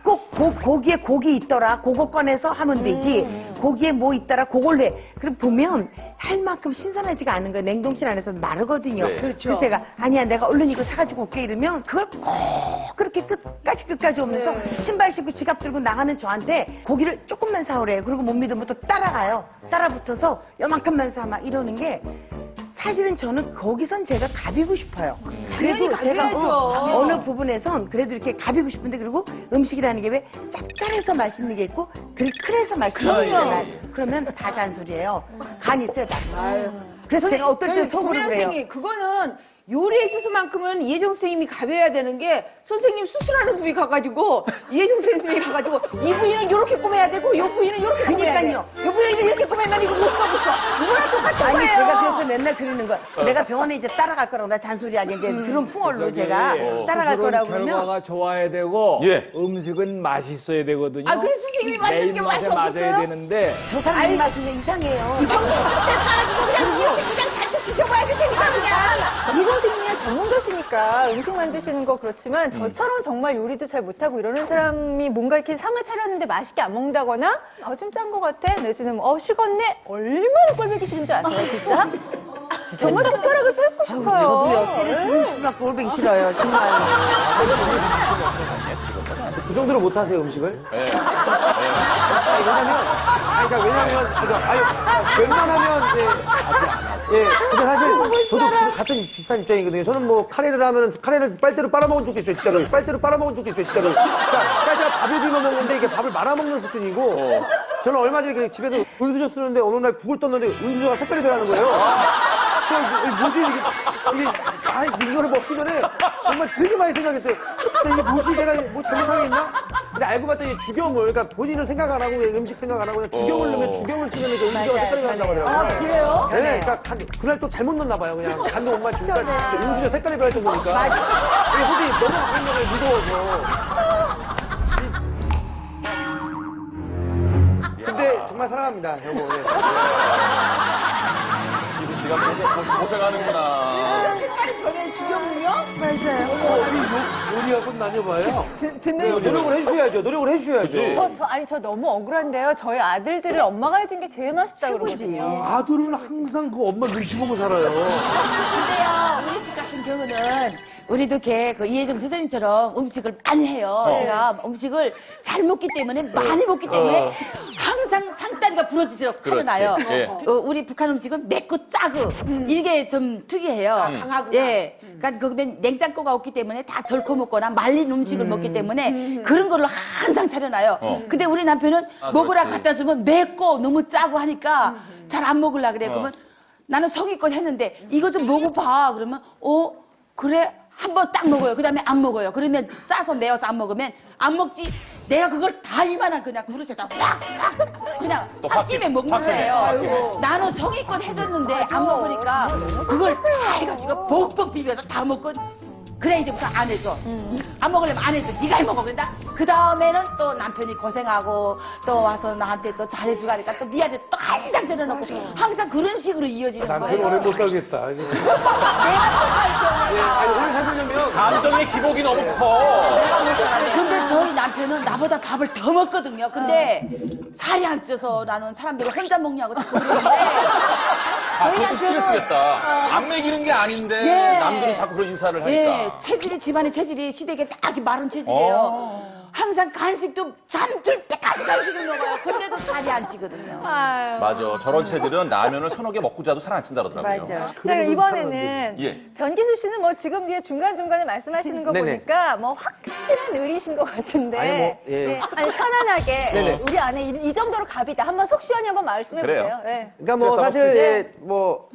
꼭 고기에 고기 있더라. 그거 꺼내서 하면 되지. 고기에 뭐 있더라. 그걸 해. 그럼 보면 할 만큼 신선하지가 않은 거예요. 냉동실 안에서 마르거든요. 네. 그래서 제가 아니야 내가 얼른 이거 사가지고 올게 이러면 그걸 꼭 그렇게 끝까지 오면서 신발 신고 지갑 들고 나가는 저한테 고기를 조금만 사오래요. 그리고 못 믿으면 또 따라가요. 따라붙어서 요만큼만 사 막 이러는 게 사실은 저는 거기선 제가 가비고 싶어요. 그래도 제가 어느 부분에선 그래도 이렇게 가비고 싶은데 그리고 음식이라는 게 왜 짭짤해서 맛있는 게 있고 들큰해서 맛있는 게 있잖아요. 그러면 다 잔소리예요. 간이 세다. 그래서 제가 어떨 때 속으로 그래요. 선생님, 그거는 요리에 있어서만큼은 이혜정 선생님이 가벼워야 되는 게 선생님 수술하는 부위 가가지고 이혜정 선생님이 가가지고 이 부위는 이렇게 꼬매야 되고 이 부위는 이렇게 꼬매야 돼. 이 부위는 이렇게 꼬매면 이거 못 써붙어. 이거랑 똑같은 아니 거예요. 제가 그래서 맨날 그러는 거야. 내가 병원에 이제 따라갈 거라고 나 잔소리하게 이제 들은 풍월로 제가 따라갈 거라고 그러면 결과가 좋아야 되고 예. 음식은 맛있어야 되거든요. 아, 그래서 선생님이 만든 내 게 입맛에 맛이 맞아야 없었어요? 되는데 저 사람 입맛은 이상해요. 이 정도 때 따라주고 그냥 잔뜩 드셔봐야 될 테니까 그냥. 이 선생님이 전문가시니까 음식 만드시는 거 그렇지만 저처럼 정말 요리도 잘 못하고 이러는 사람이 뭔가 이렇게 상을 차렸는데 맛있게 안 먹는다거나 좀 짠 거 같아 내지는 식었네 얼마나 꼴보기 싫은 줄 아세요 진짜? 정말 숟가락을 뺏고 싶어요. 저도 옆에 수박 꼴보기 싫어요. 정말. 그 정도로 못하세요, 음식을? 네. 웬만하면, 근데 사실, 저도 같은 비슷한 입장이거든요. 저는 뭐, 카레를 하면은, 카레를 빨대로 빨아먹은 적도 있어요, 진짜로. 빨대로 빨아먹은 적도 있어요, 진짜로. 그러니까 제가 밥을 비벼 먹는데, 이게 밥을 말아먹는 수준이고, 저는 얼마 전에 집에서 은수저 쓰는데, 어느 날 국을 떴는데, 은수저가 색깔이 변하는 거예요. 뭐지, 이거를 먹기 전에, 정말 되게 많이 생각했어요. 이게 뭐지, 내가 뭐 잘못한 게 있나? 근데 알고 봤더니 죽염을, 그러니까 본인은 생각 안 하고, 음식 생각 안 하고, 그냥 죽염을 넣으면 죽염을 쓰면 그 은수저가 색깔이 변한다고 하더라고요. 아, 그래요? 네, 그러니까 그날 또 잘못 넣었나 봐요. 그냥 간도 못 맞추고. 그러니까 은수저 색깔이 변할 정도니까. 이게 솔직히 너무 많은 거를 무서워서. 근데 정말 사랑합니다, 여보. 네. 이분 씨가 고생하는구나. 색깔이 전에 죽여군요? 요리하고 나뉘어봐요. 듣는 노력을 해주셔야죠. 노력을 해주셔야죠. 저 너무 억울한데요. 저희 아들들을 엄마가 해준 게 제일 맛있다 그러거든요. 아들은 항상 그 엄마 눈치 보고 살아요. 근데요, 우리 집 같은 경우는 우리도 그 이혜정 선생님처럼 음식을 많이 해요. 제가 음식을 잘 먹기 때문에 많이 먹기 때문에 항상 상다리가 부러지도록 차려놔요. 예. 우리 북한 음식은 맵고 짜고 이게 좀 특이해요. 강하구나. 예. 그러니까 거기면 냉장고가 없기 때문에 다 덜커 먹거나 말린 음식을 먹기 때문에 그런 거를 항상 차려놔요. 근데 우리 남편은 먹으라 그렇지. 갖다 주면 맵고 너무 짜고 하니까 잘 안 먹으려 그래. 그러면 나는 성의껏 했는데 이거 좀 먹어봐. 그러면 그래 한 번 딱 먹어요. 그 다음에 안 먹어요. 그러면 짜서 매워서 안 먹으면 안 먹지. 내가 그걸 다 이만한 그냥 그릇에다 확 그냥 홧김에 먹는 거예요. 나는 성의껏 해줬는데 안 먹으니까 그걸 다 해가지고 벅벅 비벼서 다 먹고 그래 이제부터 안 해줘. 안 먹으려면 안 해줘. 네가 해 먹어. 그런다. 그 다음에는 또 남편이 고생하고 또 와서 나한테 또 잘해주고 하니까 또 미안해 또 항상 차려놓고 항상 그런 식으로 이어지는 남편 거예요. 오래 못 살겠다. 오늘 사주려면 감정의 기복이 너무 커. 근데 저희 남편은 나보다 밥을 더 먹거든요. 근데 살이 안 쪄서 나는 사람들이 혼자 먹냐고 자꾸 그러는데 그것도 스트레스겠다. 안 먹이는 게 아닌데 예. 남들은 자꾸 그런 인사를 하니까. 예, 체질이 집안의 체질이 시댁에 딱 이렇게 마른 체질이에요. 항상 간식도 잠들 때까지 간식을 먹어요. 근데도 살이 안 찌거든요. 아유. 맞아. 저런 채들은 라면을 서너 개 먹고 자도 살 안 찐다 그러더라고요. 맞아요. 자, 그럼 이번에는 예. 변기수 씨는 뭐 지금 뒤에 중간중간에 말씀하시는 거 네네. 보니까 뭐 확실한 의리신 것 같은데. 아니, 뭐, 예. 아니, 편안하게 네네. 우리 안에 이 정도로 갑이다. 한번 속 시원히 한번 말씀해 그래요. 보세요. 예. 그러니까 뭐 스트레스 사실 받았을 예, 뭐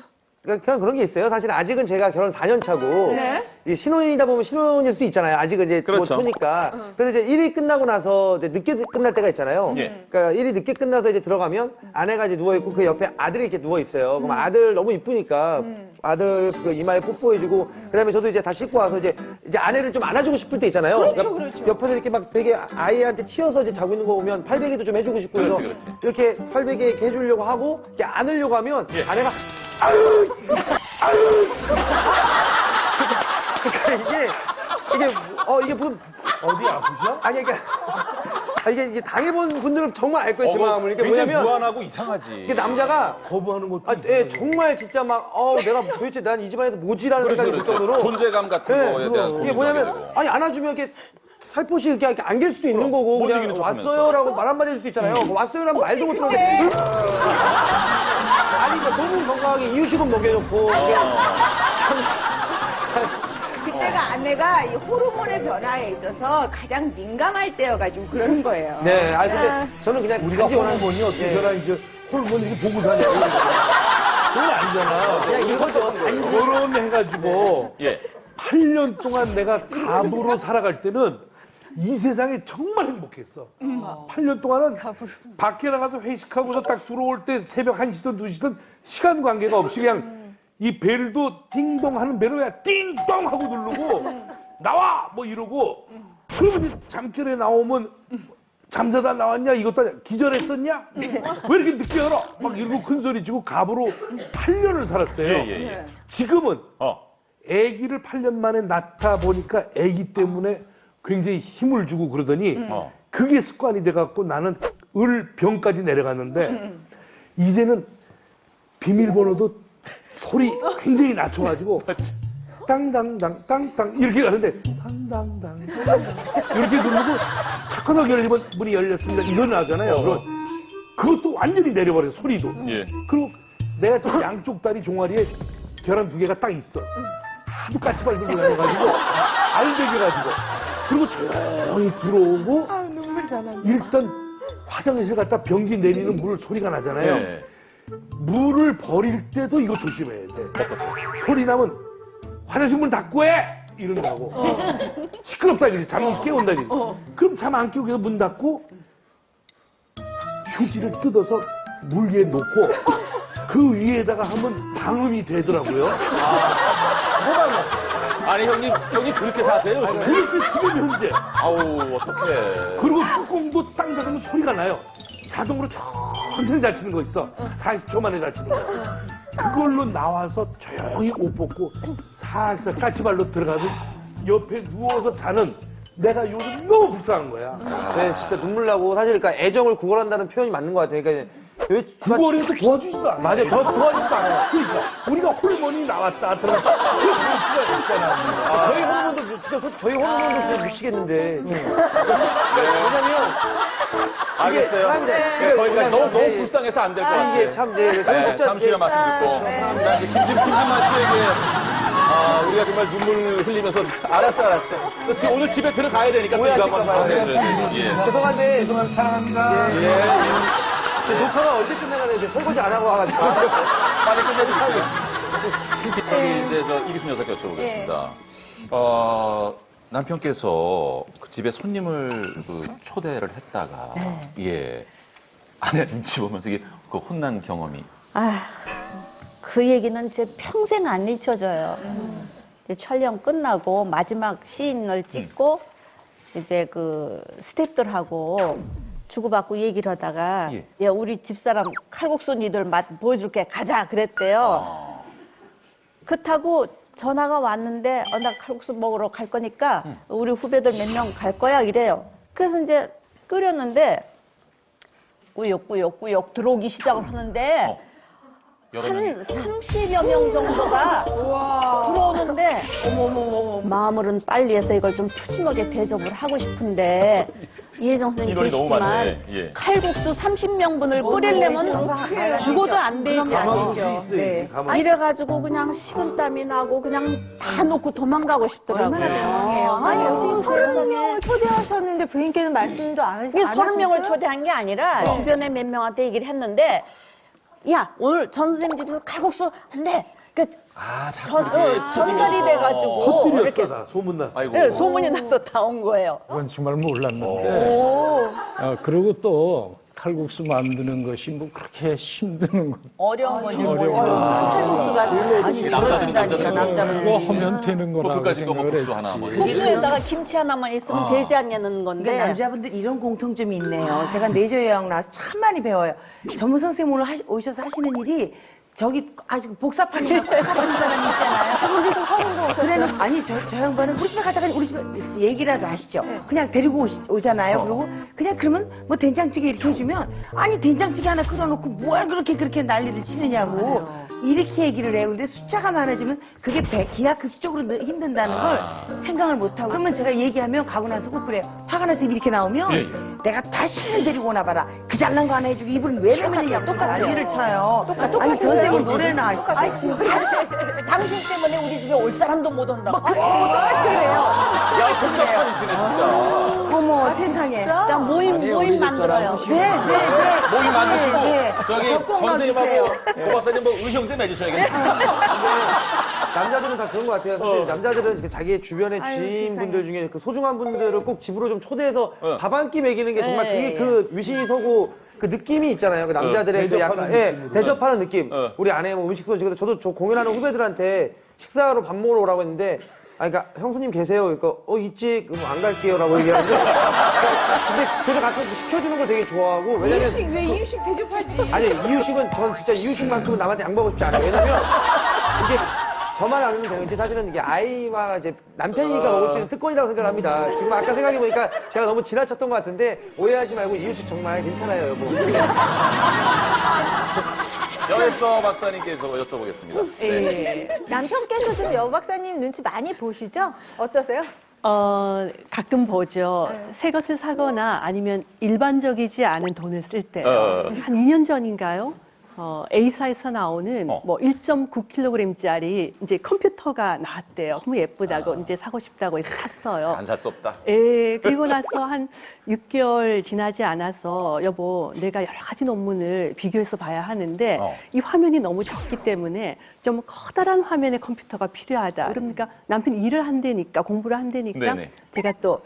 그냥 그런 게 있어요. 사실 아직은 제가 결혼 4년 차고 네. 이 신혼이다 보면 신혼일 수 있잖아요. 아직은 이제 그렇죠. 못 보니까. 그래서 이제 일이 끝나고 나서 이제 늦게 끝날 때가 있잖아요. 예. 그러니까 일이 늦게 끝나서 이제 들어가면 아내가 이제 누워 있고 그 옆에 아들이 이렇게 누워 있어요. 그럼 아들 너무 이쁘니까 아들 그 이마에 뽀뽀해주고 그다음에 저도 이제 다 씻고 와서 이제 아내를 좀 안아주고 싶을 때 있잖아요. 그렇죠, 그러니까 옆에서 이렇게 막 베개 아이한테 치여서 이제 자고 있는 거 보면 팔베개도 좀 해주고 싶고 그래서 그렇지. 이렇게 팔베개 이렇게 해주려고 하고 이렇게 안으려고 하면 예. 아내가 아유 아유 그러니까 이게 무슨 어디 아프셔? 아니, 그러니까. 이게 당해본 분들은 정말 알 거예요, 제 마음을. 이게 굉장히 뭐냐면. 무안하고 이상하지. 이게 남자가 거부하는 것도. 예, 정말 진짜 막, 내가 도대체 난 이 집안에서 뭐지라는 그렇죠, 생각이 들 그렇죠. 정도로. 존재감 같은 예, 거에 대한 이게 고민도 뭐냐면, 하게 되고. 아니, 안아주면 이렇게 살포시 이렇게 안길 수도 있는 거고, 못 그냥 이기는 척하면서. 왔어요라고 말 한마디 할 수도 있잖아요. 왔어요라는 말도 못 들었는데. 아니, 그러니까 너무 건강하게 이유식은 먹여놓고. 그때가 아내가 이 호르몬의 변화에 있어서 가장 민감할 때여가지고 그러는 거예요. 네, 아니, 근데 저는 그냥 우리가 단지 원하는 호르몬이 어떻게 예. 변하는지 호르몬이 이게 보고 사냐. 그건 아니잖아. 그냥 이거죠. 결혼해가지고 예. 8년 동안 내가 갑으로 살아갈 때는 이 세상에 정말 행복했어. 8년 동안은 밖에 나가서 회식하고서 딱 들어올 때 새벽 1시든 2시든 시간 관계가 없이 그냥 이 벨도 띵동 하는 벨을 그냥 띵동 하고 누르고 나와! 뭐 이러고 그러면 이제 잠결에 나오면 잠자다 나왔냐? 이것도 아니야. 기절했었냐? 왜 이렇게 늦게 열어? 막 이러고 큰 소리 치고 갑으로 8년을 살았어요. 예. 지금은 아기를 8년 만에 낳다 보니까 아기 때문에 굉장히 힘을 주고 그러더니 그게 습관이 돼갖고 나는 을병까지 내려갔는데 이제는 비밀번호도 소리 굉장히 낮춰가지고 땅땅땅 땅땅 이렇게 가는데 땅땅땅 이렇게 누르고 착하게 열리면 문이 열렸습니다. 이거 나잖아요. 그럼 그것도 완전히 내려버려 소리도. 예. 그리고 내가 지금 양쪽 다리 종아리에 계란 2개가 딱 있어. 하도 까치발 들고 다녀가지고 알배겨가지고 그리고 조용히 들어오고 일단 화장실 갔다 변기 내리는 물 소리가 나잖아요. 예. 물을 버릴 때도 이거 조심해야 돼. 소리 나면 화장실 문 닫고 해! 이런다고. 시끄럽다 그러지. 잠이 깨운다 그러지. 그럼 잠 안 깨우고 문 닫고 휴지를 뜯어서 물 위에 놓고 그 위에다가 하면 방음이 되더라고요. 아니 형님 그렇게 사세요? 그렇게 지금 현재. 아우 어떡해. 그리고 뚜껑도 땅 닫으면 소리가 나요. 자동으로 천천히 닫히는 거 있어. 40초 만에 닫히는 거. 그걸로 나와서 조용히 옷 벗고 살살 까치발로 들어가서 옆에 누워서 자는 내가 요즘 너무 불쌍한 거야. 네, 진짜 눈물 나고 사실 그러니까 애정을 구걸한다는 표현이 맞는 것 같아요. 그러니까 구걸해도 도와주지도 않아. 맞아요. 더 도와주지도 않아요. 그러니까 우리가 호르몬이 나왔다 들어갔다. 그럴 수가 있잖아. 저희 호르몬도 저희 호르몬도 진짜 미치겠는데. 왜냐면 알겠어요. 네, 거기까지 너무 불쌍해서 안 될 것 같아요. 이게 참 잠시 후에 말씀 듣고 자, 이제 김진만 씨에게 우리가 정말 눈물 흘리면서 알았어. 또 지금 오늘 집에 들어가야 되니까 또 이거 한번 죄송한데 사랑합니다. 예. 녹화가 언제 끝나가는데 이제 설거지 안 하고 와가지고 빨리 끝내도 하고. 이제 저 이기순 여사께 여쭤보겠습니다. 남편께서 그 집에 손님을 초대를 했다가 예 아내 눈치 보면서 이게 그 혼난 경험이 그 얘기는 제 평생 안 잊혀져요. 이제 촬영 끝나고 마지막 씬을 찍고 이제 그 스태프들하고 주고받고 얘기를 하다가 야 우리 집사람 칼국수 니들 맛 보여줄게 가자 그랬대요. 그렇다고 전화가 왔는데 나 칼국수 먹으러 갈 거니까 우리 후배들 몇 명 갈 거야 이래요. 그래서 이제 끓였는데 꾸역꾸역 들어오기 시작을 하는데 한 30여 명 정도가 들어오는데 어머머머 마음으로는 빨리 해서 이걸 좀 푸짐하게 대접을 하고 싶은데 이혜정 선생님 계시지만 칼국수 30명분을 끓이려면 죽어도 안 되지 않죠. 네. 이래가지고 그냥 식은땀이 나고 그냥 다 놓고 도망가고 싶더라고요. 아니, 어떻게 30명을 초대하셨는데 부인께는 말씀도 안 하시고. 이게 30명을 초대한 게 아니라 주변에 몇 명한테 얘기를 했는데 야 오늘 전 선생님 집에서 칼국수 한대. 전달이 돼가지고 이렇게 소문났어. 네, 소문이 나서 다 온 거예요. 그건 정말 몰랐는데. 그리고 또 칼국수 만드는 것이 뭐 그렇게 힘드는 건 어려운 거지. 그거 하면 되는 거라고 버프까지 또 생각을 했지. 버프도 하나 뭐. 국수에다가 김치 하나만 있으면 되지 않냐는 건데. 근데 남자분들 이런 공통점이 있네요. 제가 내조 여행 나와서 참 많이 배워요. 전문 선생님 오늘 오셔서 하시는 일이 저기 아주 복사판이나 복사하는 사람이 있잖아요. 거기서 서른 거 그래는 아니 저 양반은 우리 집에 가자가 우리 집에 얘기라도 하시죠. 그냥 데리고 오잖아요. 그리고 그냥 그러면 뭐 된장찌개 이렇게 해주면 아니 된장찌개 하나 끓여놓고 뭘 그렇게 난리를 치느냐고 이렇게 얘기를 해요. 근데 숫자가 많아지면 그게 기하급수적으로 힘든다는 걸 생각을 못하고 그러면 제가 얘기하면 가고 나서 꼭 그래요. 화가 나서 입이 이렇게 나오면 내가 다시는 데리고 오나 봐라. 그 잘난 거 하나 해주고 입을 왜 내밀느냐고 난리를 쳐요. 아니 저 때문에 노래나 하시죠. 당신 때문에 우리 집에 올 사람도 못 온다. 똑같이 그래요. 야, 복잡하시네, 진짜. 어머 세상에. 나 모임 만들어요. 네. 모임 만드시고, 저기, 꼭 선생님하고, 고 박사님 뭐 의형 좀 해주셔야겠네. 남자들은 다 그런 것 같아요. 사실 남자들은 이렇게 자기 주변의 지인분들 중에 그 소중한 분들을 꼭 집으로 좀 초대해서 밥 한 끼 먹이는 게 정말 그게 그 위신이 서고 그 느낌이 있잖아요. 그 남자들의 그 약간 대접하는 느낌. 우리 아내 뭐 음식 솜씨. 저도 저 공연하는 후배들한테 식사로 밥 먹으러 오라고 했는데 그러니까 형수님 계세요. 그러니까 있지. 그럼 안 갈게요라고 얘기하는데 근데 저도 가서 시켜주는 거 되게 좋아하고 왜냐면 왜 이유식 대접하지? 아니 이유식은 전 진짜 이유식만큼은 남한테 양보하고 싶지 않아요. 왜냐면 이게 저만 아는 경우인데 사실은 이게 아이와 이제 남편이니까 먹을 수 있는 특권이라고 생각합니다. 지금 아까 생각해보니까 제가 너무 지나쳤던 것 같은데 오해하지 말고 이유식 정말 괜찮아요, 여보. 여혜서 박사님께서 여쭤보겠습니다. 네. 남편께서 좀 여 박사님 눈치 많이 보시죠? 어떠세요? 가끔 보죠. 새 것을 사거나 아니면 일반적이지 않은 돈을 쓸 때요. 한 2년 전인가요? A사에서 나오는 뭐 1.9kg짜리 이제 컴퓨터가 나왔대요. 너무 예쁘다고 이제 사고 싶다고 해서 샀어요. 안 살 수 없다. 예, 그리고 나서 한 6개월 지나지 않아서 여보, 내가 여러 가지 논문을 비교해서 봐야 하는데 이 화면이 너무 적기 때문에 좀 커다란 화면의 컴퓨터가 필요하다. 그러니까 남편이 일을 한다니까, 공부를 한다니까 네네. 제가 또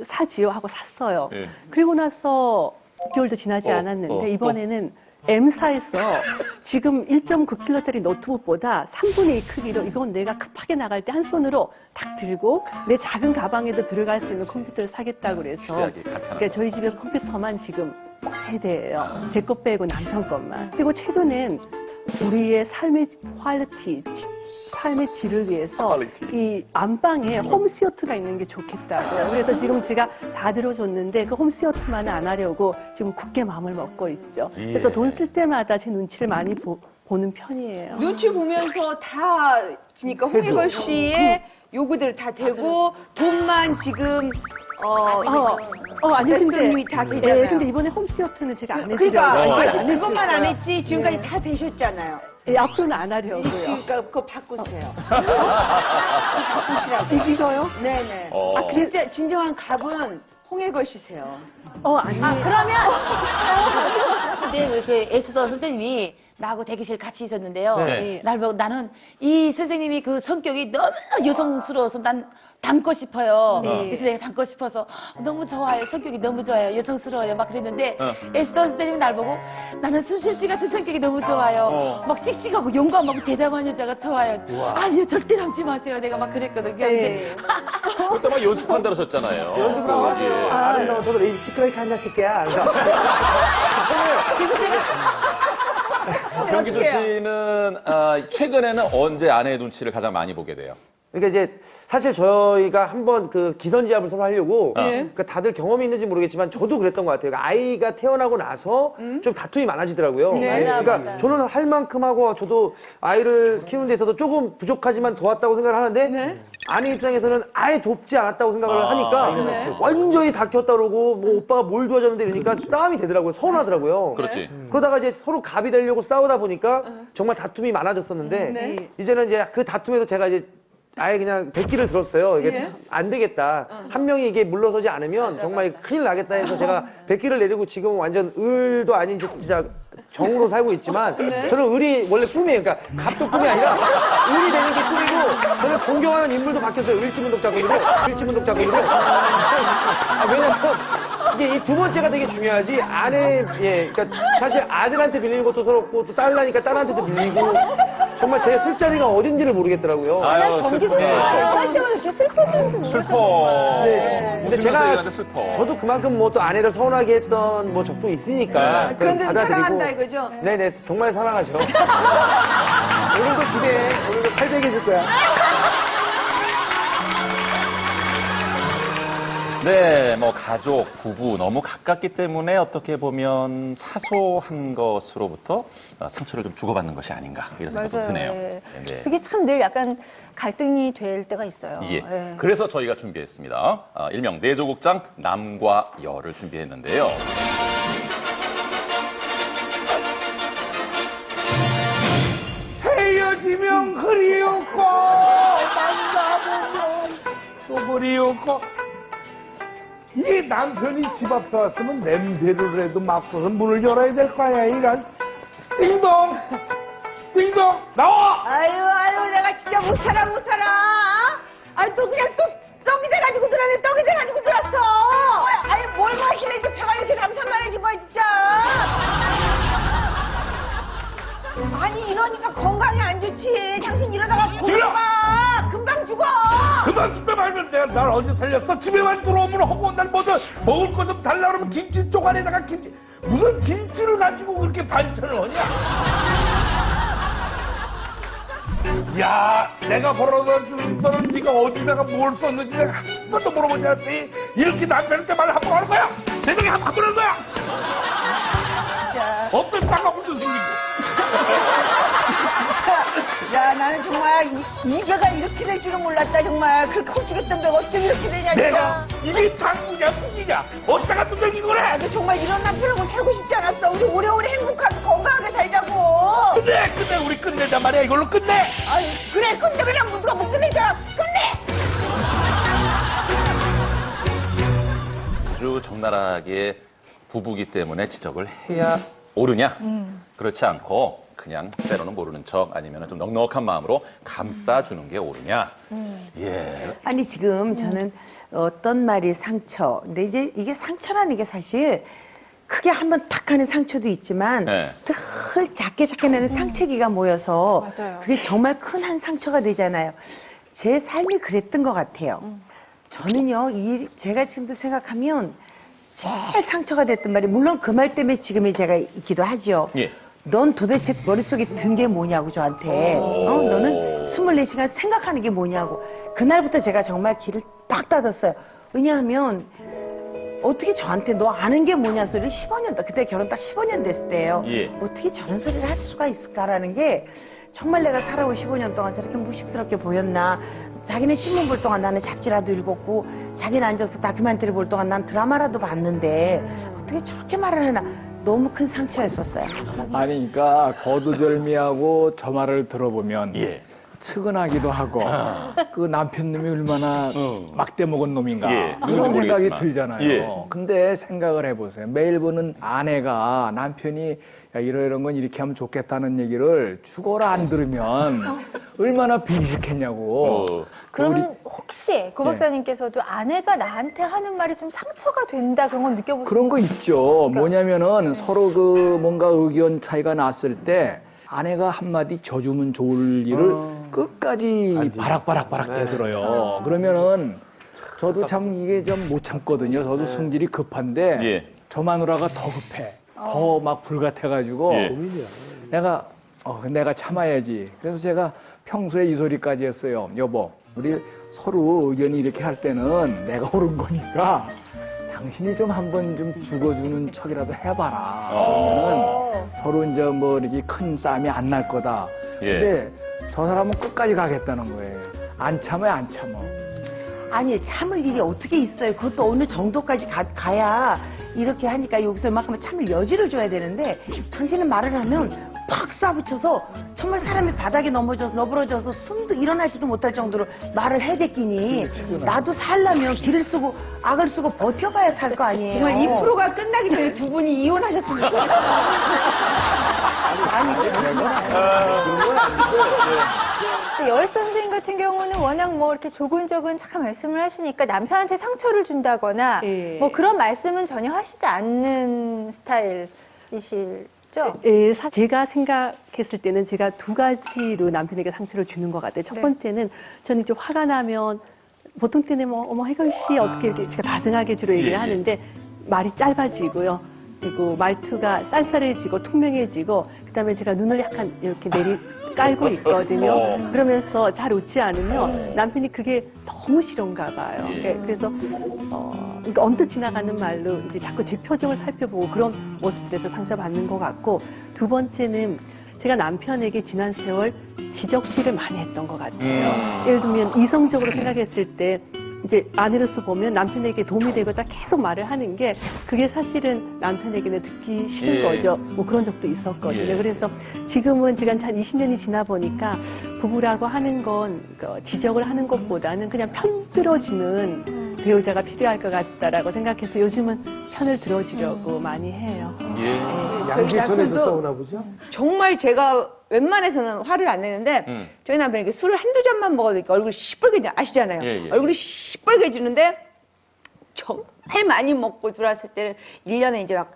사지요 하고 샀어요. 네. 그리고 나서 6개월도 지나지 않았는데 이번에는 M사에서 지금 1.9kg짜리 노트북보다 3분의 2 크기로 이건 내가 급하게 나갈 때 한 손으로 딱 들고 내 작은 가방에도 들어갈 수 있는 컴퓨터를 사겠다고 그래서 그러니까 저희 집에 컴퓨터만 지금 3대예요. 제 것 빼고 남편 것만. 그리고 최근엔 우리의 삶의 퀄리티, 삶의 질을 위해서 이 안방에 홈시어터가 있는 게 좋겠다고요. 그래서 지금 제가 다 들어줬는데 그 홈시어터만은 안 하려고 지금 굳게 마음을 먹고 있죠. 그래서 돈 쓸 때마다 제 눈치를 많이 보는 편이에요. 눈치 보면서 다 지니까 홍익걸 씨의 요구들 다 되고 돈만 지금 아니 근데 돈이 다 되잖아요. 근데 이번에 홈시어터는 제가 안 해드려요. 그러니까 그것만 안 했지 지금까지 다 되셨잖아요. 앞으로는 안 하려고요. 그러니까 그거 바꾸세요. 이거요? 네네. 진짜 진정한 갑은 홍익걸 씨세요. 아니에요. 그러면 근데 그 에스더 선생님이 나하고 대기실 같이 있었는데요. 네. 날 보고 나는 이 선생님이 그 성격이 너무 여성스러워서 난 닮고 싶어요. 그래서 내가 닮고 싶어서 너무 좋아요. 성격이 너무 좋아요. 여성스러워요. 막 그랬는데 에스더 선생님이 날 보고 나는 순실 씨 같은 성격이 너무 좋아요. 막 씩씩하고 용감하고 대담한 여자가 좋아요. 아니요 절대 닮지 마세요. 내가 막 그랬거든요. 근데 그때 막 연습한다 그러셨잖아요. 연습을 예. 아름다워. 저도 이 시끄럽게 앉아 쓸게야. 변기수 씨는 최근에는 언제 아내의 눈치를 가장 많이 보게 돼요? 그러니까 이제 사실 저희가 한번 그 기선제압을 서로 하려고 그러니까 다들 경험이 있는지 모르겠지만 저도 그랬던 것 같아요. 그러니까 아이가 태어나고 나서 좀 다툼이 많아지더라고요. 그러니까 저는 할 만큼 하고 저도 아이를 키우는 데 있어서 조금 부족하지만 도왔다고 생각을 하는데 아내 입장에서는 아예 돕지 않았다고 생각을 하니까 완전히 다 키웠다 그러고 뭐 오빠가 뭘 도와줬는데 이러니까 싸움이 되더라고요. 서운하더라고요. 그렇지. 그러다가 이제 서로 갑이 되려고 싸우다 보니까 정말 다툼이 많아졌었는데 이제는 이제 그 다툼에서 제가 이제 아예 그냥 백기를 들었어요. 이게 안 되겠다. 한 명이 이게 물러서지 않으면 정말 큰일 나겠다 해서 제가 백기를 내리고 지금은 완전 을도 아닌 진짜 정으로 살고 있지만 저는 을이 원래 꿈이에요. 그러니까 갑도 꿈이 아니라 을이 되는 게 꿈이고 저는 존경하는 인물도 바뀌었어요. 을지문덕자군으로. 왜냐면 이게 이 두 번째가 되게 중요하지. 아내, 그러니까 사실 아들한테 빌리는 것도 서럽고 또 딸나니까 딸한테도 빌리고 정말 제 술자리가 어딘지를 모르겠더라고요. 아유, 슬퍼. 할 때마다 이렇게 슬퍼지는지 모르겠어요. 슬퍼. 근데 제가 얘기하는데 슬퍼. 저도 그만큼 뭐 또 아내를 서운하게 했던 뭐 적도 있으니까 그런데 받아들이고. 사랑한다 이거죠? 네네, 정말 사랑하죠. 오늘도 기대해. 오늘도 800 해줄 거야. 네, 뭐 가족, 부부 너무 가깝기 때문에 어떻게 보면 사소한 것으로부터 상처를 좀 주고받는 것이 아닌가 이런 생각이 좀 드네요. 네. 그게 참 늘 약간 갈등이 될 때가 있어요. 예. 예. 그래서 저희가 준비했습니다. 일명 내조국장 남과 여를 준비했는데요. 헤어지면 그리웠고 만나보면 또 그리웠고 이게 남편이 집 앞에 왔으면 냄새를 해도 맡고서 문을 열어야 될 거 아니야 이런 띵동 띵동 나와. 아유, 내가 진짜 못 살아. 아유, 또 그냥 또 떡이 돼가지고 들어왔네, 떡이 돼가지고 들어왔어. 아유, 뭘 마실래, 이제 배가 이렇게 남산만해진 거야, 진짜. 아니, 이러니까 건강에 안 좋지. 당신 이러다가 고가 금방 죽어. 그만 죽다 말면 내가 날 언제 살렸어? 집에만 들어오면 하고 날 뭐든 먹을 거 좀 달라 그러면 김치 쪼가리에다가 김치 무슨 김치를 가지고 그렇게 반찬을 하냐? 야, 내가 벌어다 주는 거는 네가 어디다가 뭘 썼는지 내가 한 번도 물어보지 않았지. 이렇게 남편한테 말 한번 하는 거야? 내 등에 한번 하는 거야? 어떤 쌍꺼풀도 생기고. 야, 나는 정말 이 배가 이렇게 될 줄은 몰랐다, 정말. 그렇게 홀쭉했던 배가 어쩜 이렇게 되냐, 내가 진짜. 이게 장구냐 꿈이냐 어디다가 뚜껑인 거래? 나도 정말 이런 남편하고 살고 싶지 않았어. 우리 오래오래 행복하게 건강하게 살자고. 끝내 우리 끝내자 말이야. 이걸로 끝내. 아니, 그래, 끝내면 누가 못 끝내잖아. 끝내. 아주 적나라하게 부부기 때문에 지적을 해야 옳으냐? 그렇지 않고 그냥 때로는 모르는 척 아니면 좀 넉넉한 마음으로 감싸주는 게 옳으냐? 예. 아니 지금 저는 어떤 말이 상처. 근데 이제 이게 상처라는 게 사실 크게 한번 탁 하는 상처도 있지만 네. 늘 작게 내는 상처기가 모여서 맞아요. 그게 정말 큰 한 상처가 되잖아요. 제 삶이 그랬던 것 같아요. 저는요, 제가 지금도 생각하면 제일 상처가 됐던 말이 물론 그 말 때문에 지금의 제가 있기도 하죠. 예. 넌 도대체 머릿속에 든 게 뭐냐고 저한테. 너는 24시간 생각하는 게 뭐냐고. 그날부터 제가 정말 길을 딱 닫았어요. 왜냐하면 어떻게 저한테 너 아는 게 뭐냐 소리를 15년, 그때 결혼 딱 15년 됐을 때예요. 예. 어떻게 저런 소리를 할 수가 있을까라는 게 정말 내가 살아온 15년 동안 저렇게 무식스럽게 보였나. 자기는 신문 볼 동안 나는 잡지라도 읽었고 자기는 앉아서 다큐멘터리 볼 동안 난 드라마라도 봤는데 어떻게 저렇게 말을 하나. 너무 큰 상처였었어요. 아니, 그러니까 거두절미하고 저 말을 들어보면 예. 측은하기도 하고 그 남편놈이 얼마나 막대 먹은 놈인가 예, 이런 누군지 생각이 모르겠지만. 들잖아요. 예. 근데 생각을 해보세요. 매일 보는 아내가 남편이 야, 이런 건 이렇게 하면 좋겠다는 얘기를 죽어라 안 들으면 얼마나 비식했냐고. 그러면 혹시 고 박사님께서도 아내가 나한테 하는 말이 좀 상처가 된다 그런 건 느껴보셨어요? 그런 거 있죠. 뭐냐면은 서로 그 뭔가 의견 차이가 났을 때 아내가 한마디 져주면 좋을 일을 끝까지 바락바락 대들어요. 그러면은 저도 참 이게 좀 못 참거든요. 저도 성질이 급한데 예. 저 마누라가 더 급해. 더 막 불같아가지고 예. 내가 참아야지. 그래서 제가 평소에 이 소리까지 했어요. 여보, 우리 서로 의견이 이렇게 할 때는 내가 옳은 거니까 당신이 좀 한번 좀 죽어주는 척이라도 해봐라. 그러면은 서로 이제 뭐 이렇게 큰 싸움이 안 날 거다. 예. 근데 저 사람은 끝까지 가겠다는 거예요. 안 참아요, 안 참아. 아니 참을 일이 어떻게 있어요. 그것도 어느 정도까지 가야 이렇게 하니까 여기서 이만큼 참을 여지를 줘야 되는데 당신은 말을 하면 팍 쏴붙여서 정말 사람이 바닥에 너부러져서 숨도 일어나지도 못할 정도로 말을 해댔기니 나도 살려면 길을 쓰고 악을 쓰고 버텨봐야 살 거 아니에요. 정말 이 프로가 끝나기 전에 두 분이 이혼하셨으면 좋겠어요. 여일 선생님 같은 경우는 워낙 뭐 이렇게 조근조근 참 말씀을 하시니까 남편한테 상처를 준다거나 예. 뭐 그런 말씀은 전혀 하시지 않는 스타일이시죠? 예, 제가 생각했을 때는 제가 두 가지로 남편에게 상처를 주는 것 같아요. 첫 번째는 저는 이제 화가 나면 보통 때는 뭐 어머 혜경 씨 어떻게 이렇게 제가 다정하게 주로 얘기를 하는데 말이 짧아지고요. 그리고 말투가 쌀쌀해지고 투명해지고 그다음에 제가 눈을 약간 이렇게 깔고 있거든요. 그러면서 잘 웃지 않으면 남편이 그게 너무 싫은가 봐요. 그래서 그러니까 언뜻 지나가는 말로 이제 자꾸 제 표정을 살펴보고 그런 모습들에서 상처받는 것 같고, 두 번째는 제가 남편에게 지난 세월 지적질을 많이 했던 것 같아요. 예를 들면 이성적으로 생각했을 때 이제 아내로서 보면 남편에게 도움이 되고자 계속 말을 하는 게 그게 사실은 남편에게는 듣기 싫은 예. 거죠. 뭐 그런 적도 있었거든요. 예. 그래서 지금은 지금 한 20년이 지나 보니까 부부라고 하는 건 지적을 하는 것보다는 그냥 편 들어주는 배우자가 필요할 것 같다라고 생각해서 요즘은 편을 들어주려고 많이 해요. 예. 양재천에서 싸우나 보죠? 정말 제가 웬만해서는 화를 안 내는데 저희 남편이 술을 한두 잔만 먹어도 이렇게 얼굴이 시뻘개져 아시잖아요. 예, 예. 얼굴이 시뻘개지는데 정말 많이 먹고 들어왔을 때는 1년에 이제 막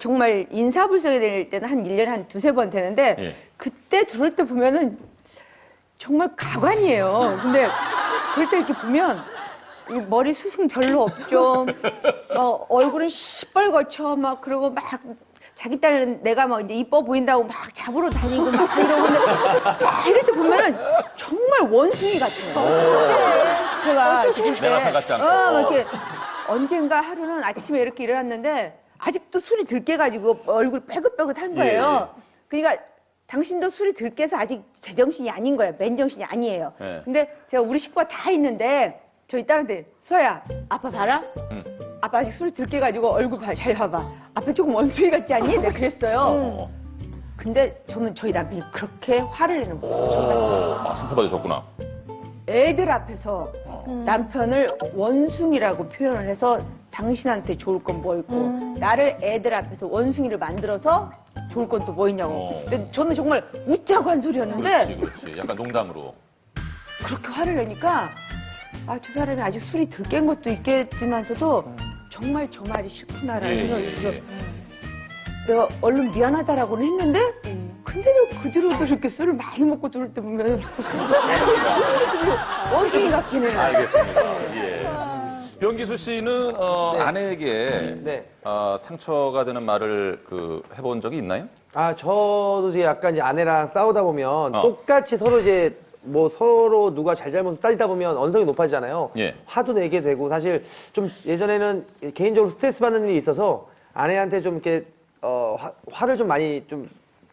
정말 인사불성이 될 때는 한 1년에 한 두세 번 되는데 예. 그때 들을 때 보면은 정말 가관이에요. 근데 그럴 때 이렇게 보면 이 머리 숱은 별로 없죠. 얼굴은 시뻘겋죠. 막 그러고 막 자기 딸은 내가 막 이제 이뻐 보인다고 막 잡으러 다니고 막 이러는데 이럴 때 보면은 정말 원숭이 같아요. 제가 죽을 때 내 남편 같지 않고. 막 이렇게 언젠가 하루는 아침에 이렇게 일어났는데 아직도 술이 들깨가지고 얼굴 빼긋빼긋한 거예요. 그러니까 당신도 술이 들깨서 아직 제정신이 아닌 거예요. 맨정신이 아니에요. 예. 근데 제가 우리 식구가 다 있는데 저희 딸한테 소아야 아빠 봐라. 아빠 아직 술이 들깨가지고 얼굴 잘 봐봐. 아빠 조금 원숭이 같지 않니? 내가 그랬어요. 근데 저는 저희 남편이 그렇게 화를 내는 거예요. 정말. 상처받으셨구나. 애들 앞에서 남편을 원숭이라고 표현을 해서 당신한테 좋을 건 뭐 있고 나를 애들 앞에서 원숭이를 만들어서 좋을 건 또 뭐 있냐고. 근데 저는 정말 웃자고 한 소리였는데 그렇지. 약간 농담으로. 그렇게 화를 내니까 저 사람이 아직 술이 덜 깬 것도 있겠지만서도 정말 저 말이 싫구나라는 생각이 들어서 내가 얼른 미안하다라고는 했는데 근데도 그 뒤로도 이렇게 술을 많이 먹고 들을 때 보면 원숭이 같긴 해요. 알겠습니다. 예. 변기수 씨는 아내에게 네. 상처가 되는 말을 해본 적이 있나요? 저도 이제 약간 이제 아내랑 싸우다 보면 똑같이 서로 이제 뭐 서로 누가 잘잘못 따지다 보면 언성이 높아지잖아요. 예. 화도 내게 되고 사실 좀 예전에는 개인적으로 스트레스 받는 일이 있어서 아내한테 좀 이렇게 화를 좀 많이 좀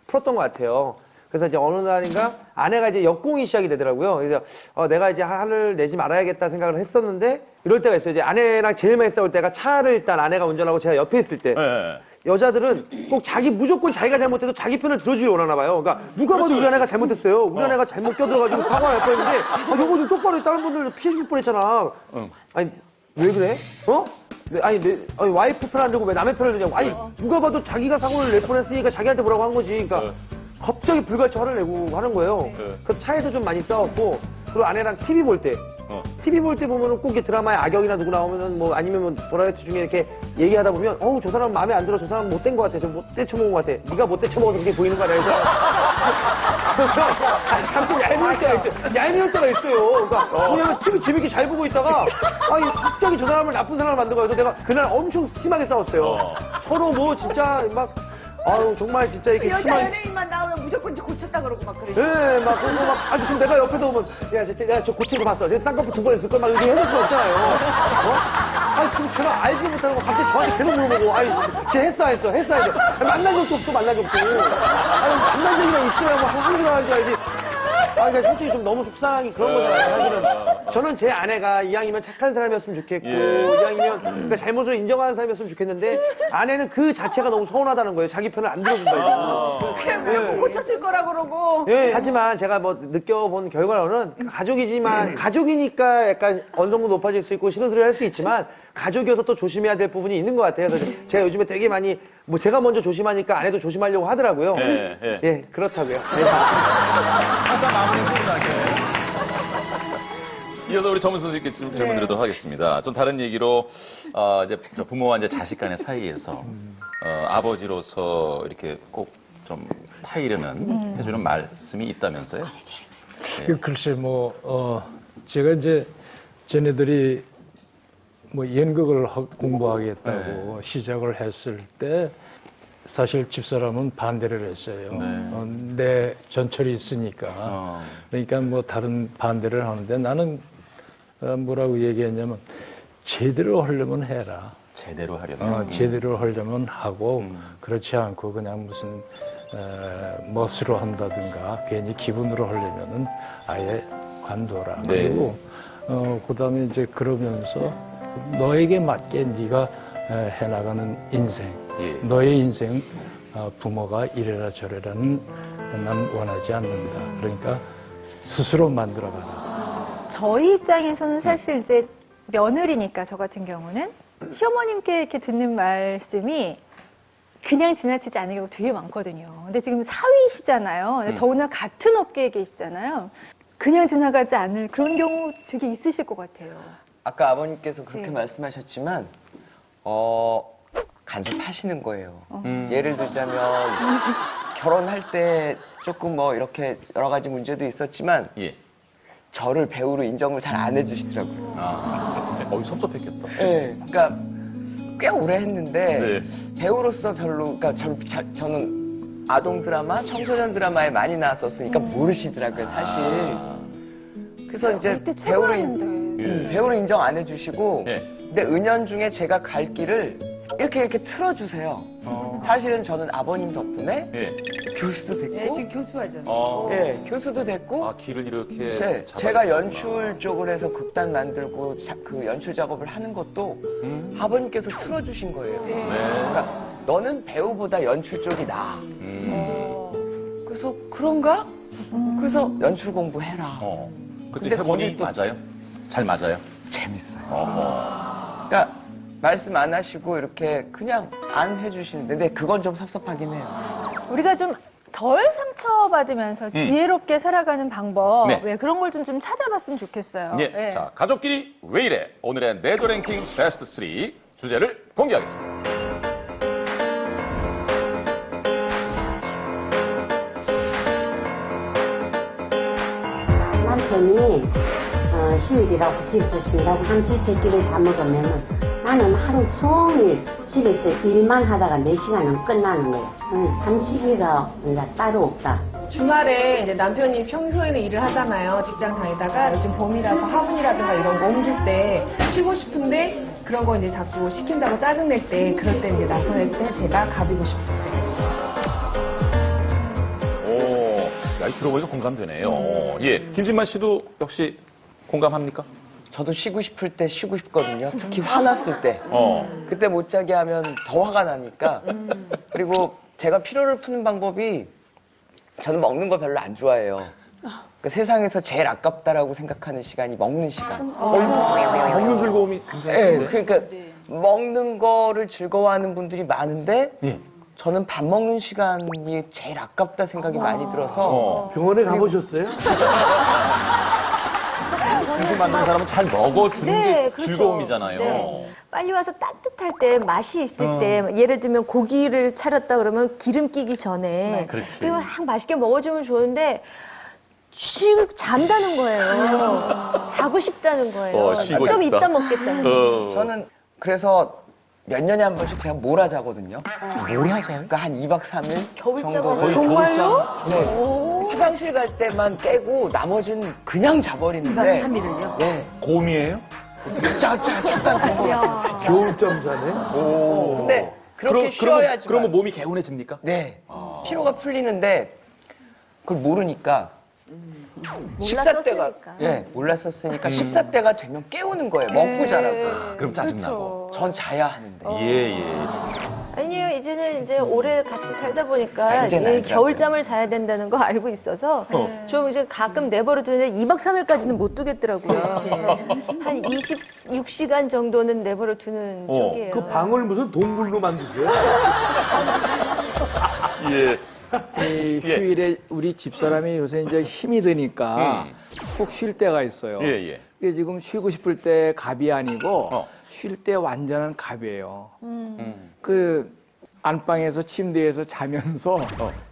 풀었던 것 같아요. 그래서 이제 어느 날인가 아내가 이제 역공이 시작이 되더라고요. 그래서 내가 이제 화를 내지 말아야겠다 생각을 했었는데 이럴 때가 있어요. 이제 아내랑 제일 많이 싸울 때가 차를 일단 아내가 운전하고 제가 옆에 있을 때. 네. 여자들은 꼭 무조건 자기가 잘못해도 자기 편을 들어주길 원하나 봐요. 그러니까 누가 봐도 우리 아내가 잘못했어요. 우리 아내가 잘못 껴들어가지고 사과가 날 뻔했는데 여보 좀 똑바로 다른 분들 피해 줄 뻔했잖아. 아니 왜 그래? 아니 와이프 편 안 들고 왜 남의 편을 드냐고. 아니 누가 봐도 자기가 사고를 낼 뻔했으니까 자기한테 뭐라고 한 거지. 그러니까 갑자기 불같이 화를 내고 하는 거예요. 그래서 차에서 좀 많이 싸웠고 그리고 아내랑 TV 볼 때 TV 볼 때 보면은 꼭 드라마에 악역이나 누구 나오면은 뭐 아니면 뭐 버라이어티 중에 이렇게 얘기하다 보면 저 사람 마음에 안 들어. 저 사람 못된 것 같아. 저 못 데쳐먹은 것 같아. 네가 못 데쳐먹어서 그렇게 보이는 거야. 그래서 가끔 얄미울 때가 있어요. 얄미울 때가 있어요. 그러니까 왜냐면 TV 재밌게 잘 보고 있다가 갑자기 저 사람을 나쁜 사람을 만든 거예요. 그래서 내가 그날 엄청 심하게 싸웠어요. 서로 뭐 진짜 막 정말 진짜 이렇게 여자 심한 연예인만 나오면 무조건 고쳤다 그러고 막 그러죠. 네, 막, 그리고 막, 지금 내가 옆에서 오면, 야, 저 고친 거 봤어. 쟤 쌍꺼풀 2번 했을 걸, 막 이렇게 해줄 수 없잖아요. 지금 제가 알지 못하는 거 갑자기 저한테 계속 물어보고, 쟤 했어, 안 했어, 했어, 안 했어. 만난 적도 없어, 만난 적도. 만난 적이랑 있어야 뭐 하는 줄 알지, 알지. 그러니까 솔직히 좀 너무 속상하기 그런 거잖아요. 사실은 저는 제 아내가 이왕이면 착한 사람이었으면 좋겠고, 이왕이면 그러니까 잘못을 인정하는 사람이었으면 좋겠는데, 아내는 그 자체가 너무 서운하다는 거예요. 자기 편을 안 들어준다. 그냥 왜 고쳤을 거라 그러고. 하지만 제가 뭐 느껴본 결과로는 가족이지만, 가족이니까 약간 어느 정도 높아질 수 있고 싫은 소리 할 수 있지만, 가족이어서 또 조심해야 될 부분이 있는 것 같아요. 그래서 제가 요즘에 되게 많이, 뭐 제가 먼저 조심하니까 아내도 조심하려고 하더라고요. 그렇다고요. 항상 마무리 훈훈하게. 이어서 우리 전문 선생님께 질문 드리도록 하겠습니다. 좀 다른 얘기로 이제 부모와 이제 자식 간의 사이에서 아버지로서 이렇게 꼭 좀 타이르는 해주는 말씀이 있다면서요? 글쎄 제가 이제 쟤네들이 연극을 공부하겠다고 시작을 했을 때 사실 집사람은 반대를 했어요. 내 전철이 있으니까. 그러니까 다른 반대를 하는데 나는 뭐라고 얘기했냐면 제대로 하려면 해라. 제대로 하려면. 제대로 하려면 하고 그렇지 않고 그냥 무슨 멋으로 한다든가 괜히 기분으로 하려면은 아예 관둬라. 네. 그리고 그다음에 이제 그러면서 너에게 맞게 네가 해나가는 인생, 예. 너의 인생 부모가 이래라 저래라는 난 원하지 않는다. 그러니까 스스로 만들어가라. 저희 입장에서는 사실 이제 며느리니까 저 같은 경우는 시어머님께 이렇게 듣는 말씀이 그냥 지나치지 않은 경우가 되게 많거든요. 근데 지금 사위시잖아요. 근데 더구나 같은 업계에 계시잖아요. 그냥 지나가지 않을 그런 경우 되게 있으실 것 같아요. 아까 아버님께서 그렇게 네. 말씀하셨지만 간섭하시는 거예요. 예를 들자면 결혼할 때 조금 뭐 이렇게 여러 가지 문제도 있었지만 예. 저를 배우로 인정을 잘 안 해주시더라고요. 섭섭했겠다. 네, 그러니까 꽤 오래 했는데 네. 배우로서 별로, 그러니까 저는 아동 드라마, 청소년 드라마에 많이 나왔었으니까 모르시더라고요, 사실. 그래서 이제 배우로 인정 안 해주시고, 근데 은연중에 제가 갈 길을 이렇게 틀어주세요. 사실은 저는 아버님 덕분에 교수도 됐고, 지금 교수하잖아요. 예, 교수도 됐고, 길을 이렇게 네, 제가 연출 쪽을 해서 극단 만들고 그 연출 작업을 하는 것도 아버님께서 틀어주신 거예요. 그러니까 너는 배우보다 연출 쪽이 나아. 그래서 그런가? 그래서 연출 공부해라. 그때 해보니 맞아요? 잘 맞아요? 재밌어요. 그러니까 말씀 안 하시고 이렇게 그냥 안 해주시는데, 근데 그건 좀 섭섭하긴 해요. 우리가 좀 덜 상처받으면서 지혜롭게 살아가는 방법, 네. 왜 그런 걸 좀 찾아봤으면 좋겠어요. 예. 예. 자, 가족끼리 왜 이래? 오늘의 내조 랭킹 베스트 3 주제를 공개하겠습니다. 남편이 휴일이라고 집에서 쉰다고 삼시세끼를 다 먹으면 나는 하루 종일 집에서 일만 하다가 4시간은 끝나는 거야. 삼시기가 따로 없다. 주말에 이제 남편이 평소에는 일을 하잖아요. 직장 다니다가 요즘 봄이라서 화분이라든가 이런 거 옮길 때 쉬고 싶은데 그런 거 이제 자꾸 시킨다고 짜증낼 때, 그럴 때 이제 남편한테 제가 가비고 싶을 때. 야, 들어보니까 공감되네요. 예. 김진만 씨도 역시 공감합니까? 저도 쉬고 싶을 때 쉬고 싶거든요. 특히 화났을 때. 그때 못 자게 하면 더 화가 나니까. 그리고 제가 피로를 푸는 방법이, 저는 먹는 거 별로 안 좋아해요. 그러니까 세상에서 제일 아깝다라고 생각하는 시간이 먹는 시간. 먹는 즐거움이 굉장히. 네, 그러니까 먹는 거를 즐거워하는 분들이 많은데 저는 밥 먹는 시간이 제일 아깝다 생각이 많이 들어서. 병원에 가보셨어요? 음식 만드는 사람은 잘 먹어주는 게 그렇죠. 즐거움이잖아요. 네. 빨리 와서 따뜻할 때, 맛이 있을 때, 예를 들면 고기를 차렸다 그러면 기름 끼기 전에 그렇지. 그리고 막 맛있게 먹어주면 좋은데 쉬고 잔다는 거예요. 자고 싶다는 거예요. 쉬고 좀 싶다. 이따 먹겠다는 거예요. 저는 그래서 몇 년에 한 번씩 제가 몰아자거든요. 몰아자요? 그러니까 한 2박 3일 겨울잠 정도를. 정말로? 네. 화장실 갈 때만 깨고 나머지는 그냥 자버리는데. 2박 3일을요? 네. 곰이에요? 잠깐 겨울잠 자네? 근데 그렇게 쉬어야지. 그러면 몸이 개운해집니까? 네. 피로가 풀리는데 그걸 모르니까. 식사 때가 몰랐었으니까 식사 때가 되면 깨우는 거예요. 먹고 자라고. 그럼 짜증나고. 전 자야 하는데. 예. 아니에요. 이제는 이제 오래 같이 살다 보니까 이제는 이 알더라고요. 겨울잠을 자야 된다는 거 알고 있어서 좀 이제 가끔 내버려 두는데 2박 3일까지는 못 두겠더라고요. 한 26시간 정도는 내버려 두는 쪽이에요. 그 방을 무슨 동굴로 만드세요? 예. 이 휴일에 우리 집사람이 요새 이제 힘이 드니까 푹 쉴 때가 있어요. 예. 이게 지금 쉬고 싶을 때 갑이 아니고 쉴 때 완전한 갑이에요. 그 안방에서 침대에서 자면서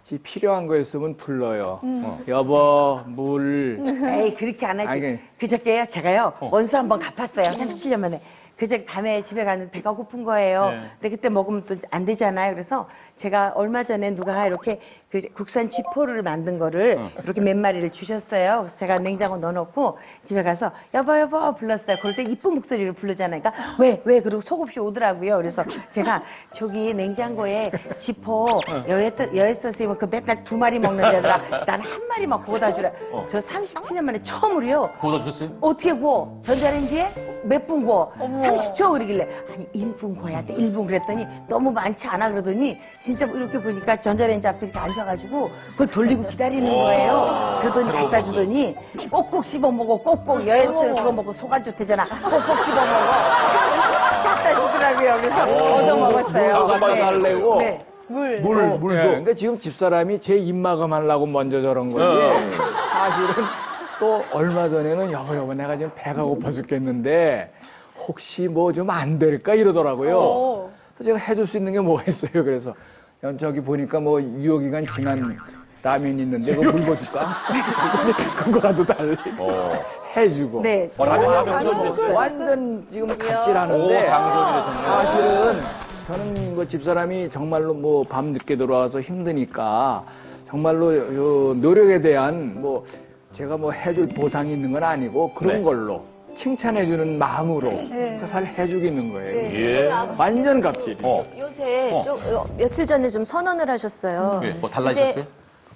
지 필요한 거 있으면 불러요. 여보 물. 에이 그렇게 안 하지. 아니, 그저께요 제가요 원수 한번 갚았어요. 37년 만에. 그저 밤에 집에 가는데 배가 고픈 거예요. 네. 근데 그때 먹으면 또 안 되잖아요. 그래서 제가 얼마 전에 누가 이렇게 그 국산 쥐포를 만든 거를 이렇게 몇 마리를 주셨어요. 그래서 제가 냉장고 넣어놓고 집에 가서 여보 여보 불렀어요. 그럴 때 이쁜 목소리로 부르잖아요. 그러니까 왜 그러고 속 없이 오더라고요. 그래서 제가 저기 냉장고에 쥐포 여했어 선생님 그 맨날 2마리 먹는 데더라. 난 1마리만 구워다 주라. 저 37년 만에 처음으로요. 구워다 주셨어요? 어떻게 구워? 전자레인지에 몇 분 구워? 30초 그러길래 아니 1분 구워야 돼 1분 그랬더니 너무 많지 않아 그러더니 진짜 이렇게 보니까 전자레인지 앞에 이렇게 앉아가지고 그걸 돌리고 기다리는 거예요. 그러더니 갖다 주더니 꼭꼭 씹어 먹어 꼭꼭 여했어요 그거 먹고 속 안 좋대잖아 꼭꼭 씹어 먹어 갖다 주더라고요. 그래서 얻어 먹었어요. 한번 달래고. 네. 물도. 그러니까 지금 집사람이 제 입마감 하려고 먼저 저런 건데 사실은 또 얼마 전에는 여보 내가 지금 배가 고파 죽겠는데 혹시 뭐 좀 안 될까 이러더라고요. 그래서 제가 해줄 수 있는 게 뭐가 있어요. 그래서 저기 보니까 뭐 유효기간 지난 라면이 있는데 그거 물고 줄까? 그거라도 달래. 해주고. 네. 완전 지금 갑질하는데 사실은 저는 뭐 집사람이 정말로 뭐 밤 늦게 들어와서 힘드니까 정말로 요 노력에 대한 뭐 제가 뭐 해줄 보상이 있는 건 아니고 그런 걸로 칭찬해주는 마음으로 잘 해주기는 거예요. 예. 완전 갑질. 요새 며칠 전에 좀 선언을 하셨어요. 뭐 달라지셨어요? 이제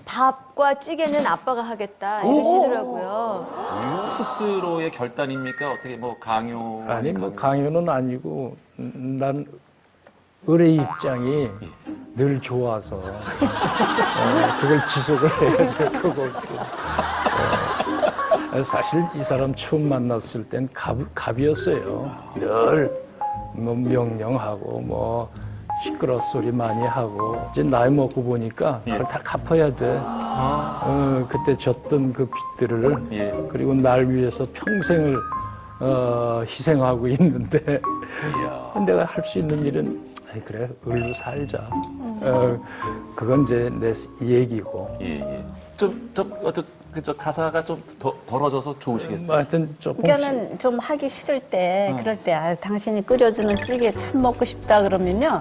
밥과 찌개는 아빠가 하겠다 이러시더라고요. 스스로의 결단입니까? 어떻게 뭐 강요? 아니 뭐 강요는 아니고 난 을의 입장이 늘 좋아서 그걸 지속을 해야 될 거고 사실 이 사람 처음 만났을 땐 갑이었어요. 늘 뭐 명령하고 뭐 시끄러운 소리 많이 하고 이제 나이 먹고 보니까 그걸 다 갚아야 돼. 그때 졌던 그 빚들을 그리고 날 위해서 평생을 희생하고 있는데 내가 할 수 있는 일은 아이 그래 을로 살자. 그건 이제 내 얘기고. 좀 저 가사가 좀 덜어져서 좋으시겠어요? 하여튼 조금. 그러니까는 좀 하기 싫을 때 그럴 때 당신이 끓여주는 찌개 참 먹고 싶다 그러면요.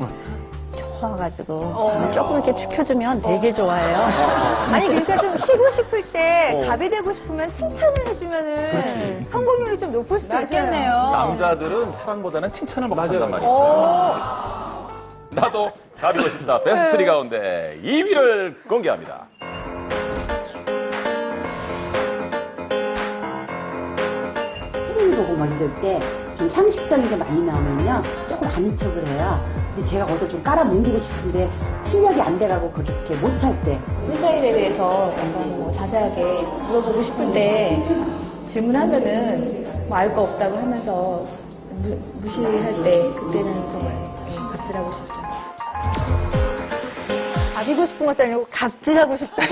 좋아가지고 조금 이렇게 축혀주면 되게 좋아해요. 아니 그러니까 좀 쉬고 싶을 때 밥이 되고 싶으면 칭찬을 해주면은 성공률이 좀 높을 수도 있겠네요. 남자들은 사랑보다는 칭찬을 먹고 산단 말이죠. 나도 답이고 싶다. 베스트 3 가운데 2위를 공개합니다. TV 보고 만질 때 좀 상식적인 게 많이 나오면요 조금 아는 척을 해요. 근데 제가 거기서 좀 깔아뭉개고 싶은데 실력이 안 돼가고 그렇게 못할 때 스타일에 대해서 약간 뭐 자세하게 물어보고 싶을 때 질문하면은 뭐 알 거 없다고 하면서 무시할 때 그때는 정말 갑질하고 싶죠. 밥이고 싶은 것도 아니고 갑질하고 싶다.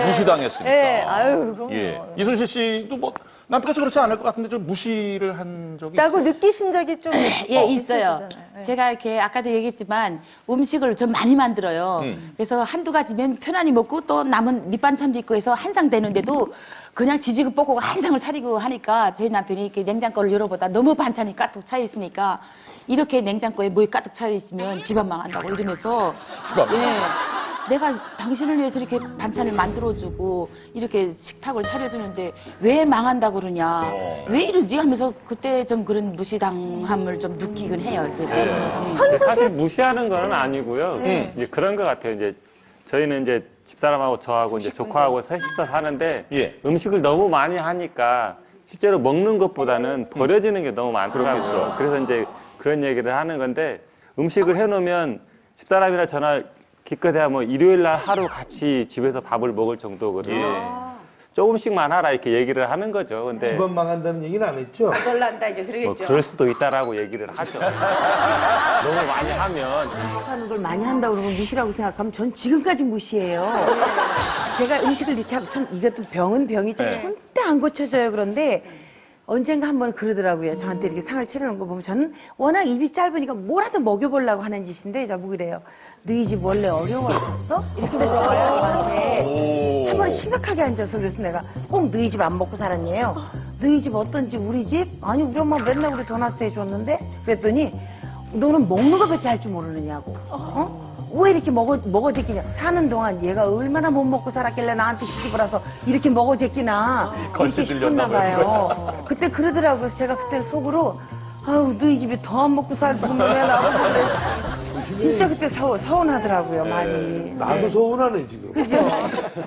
무시당했으니까. 네, 아유, 그럼. 예. 이순실 씨도 뭐 남편께서 그렇지 않을 것 같은데 좀 무시를 한 적이 있다고 있어요? 느끼신 적이 좀 예, 있어요. 제가 이렇게 아까도 얘기했지만 음식을 좀 많이 만들어요. 그래서 한두 가지면 편안히 먹고 또 남은 밑반찬도 있고 해서 한 상 되는데도 그냥 지지고 볶고 한 상을 차리고 하니까 저희 남편이 이렇게 냉장고를 열어보다 너무 반찬이 가득 차 있으니까 이렇게 냉장고에 뭐에 가득 차 있으면 집안 망한다고 이러면서 내가 당신을 위해서 이렇게 반찬을 만들어주고 이렇게 식탁을 차려주는데 왜 망한다고 그러냐 왜 이러지 하면서 그때 좀 그런 무시당함을 좀 느끼긴 해요 제가. 사실 무시하는 건 아니고요. 이제 그런 것 같아요. 이제 저희는 이제 집사람하고 저하고 이제 조카하고 셋이서 사는데 음식을 너무 많이 하니까 실제로 먹는 것보다는 버려지는 게 너무 많더라고요. 그래서 이제 그런 얘기를 하는 건데 음식을 해놓으면 집사람이나 저나 기껏해야 뭐 일요일 날 하루 같이 집에서 밥을 먹을 정도거든요. 조금씩만 하라 이렇게 얘기를 하는 거죠. 근데 집안 망한다는 얘기는 안 했죠? 그걸란다 이제 그러겠죠. 뭐 그럴 수도 있다라고 얘기를 하죠. 너무 많이 하면 하는 걸 많이 한다고 그러면 무시라고 생각하면 전 지금까지 무시해요. 제가 음식을 이렇게 하면 참 이것도 병은 병이지 절대 안 고쳐져요. 그런데 언젠가 한번 그러더라고요. 저한테 이렇게 상을 차려놓은 거 보면 저는 워낙 입이 짧으니까 뭐라도 먹여보려고 하는 짓인데 저보고 그래요. 너희 집 원래 어려웠었어? 이렇게 물어봐요. 저한테. 한 번에 심각하게 앉아서 그래서 내가 꼭 너희 집 안 먹고 살았냐요. 너희 집 어떤지 우리 집? 아니 우리 엄마 맨날 우리 도넛 해줬는데? 그랬더니 너는 먹는 거밖에 할 줄 모르느냐고. 왜 이렇게 먹어제끼냐. 사는 동안 얘가 얼마나 못 먹고 살았길래 나한테 시집을 와서 이렇게 먹어제끼나. 그렇게 싶었나 봐요. 그때 그러더라고요. 그래서 제가 그때 속으로 아우 너희 집이 더 안 먹고 살지고 뭐냐 나보고. 진짜 그때 서운하더라고요, 많이. 나도 서운하네, 지금. 그죠?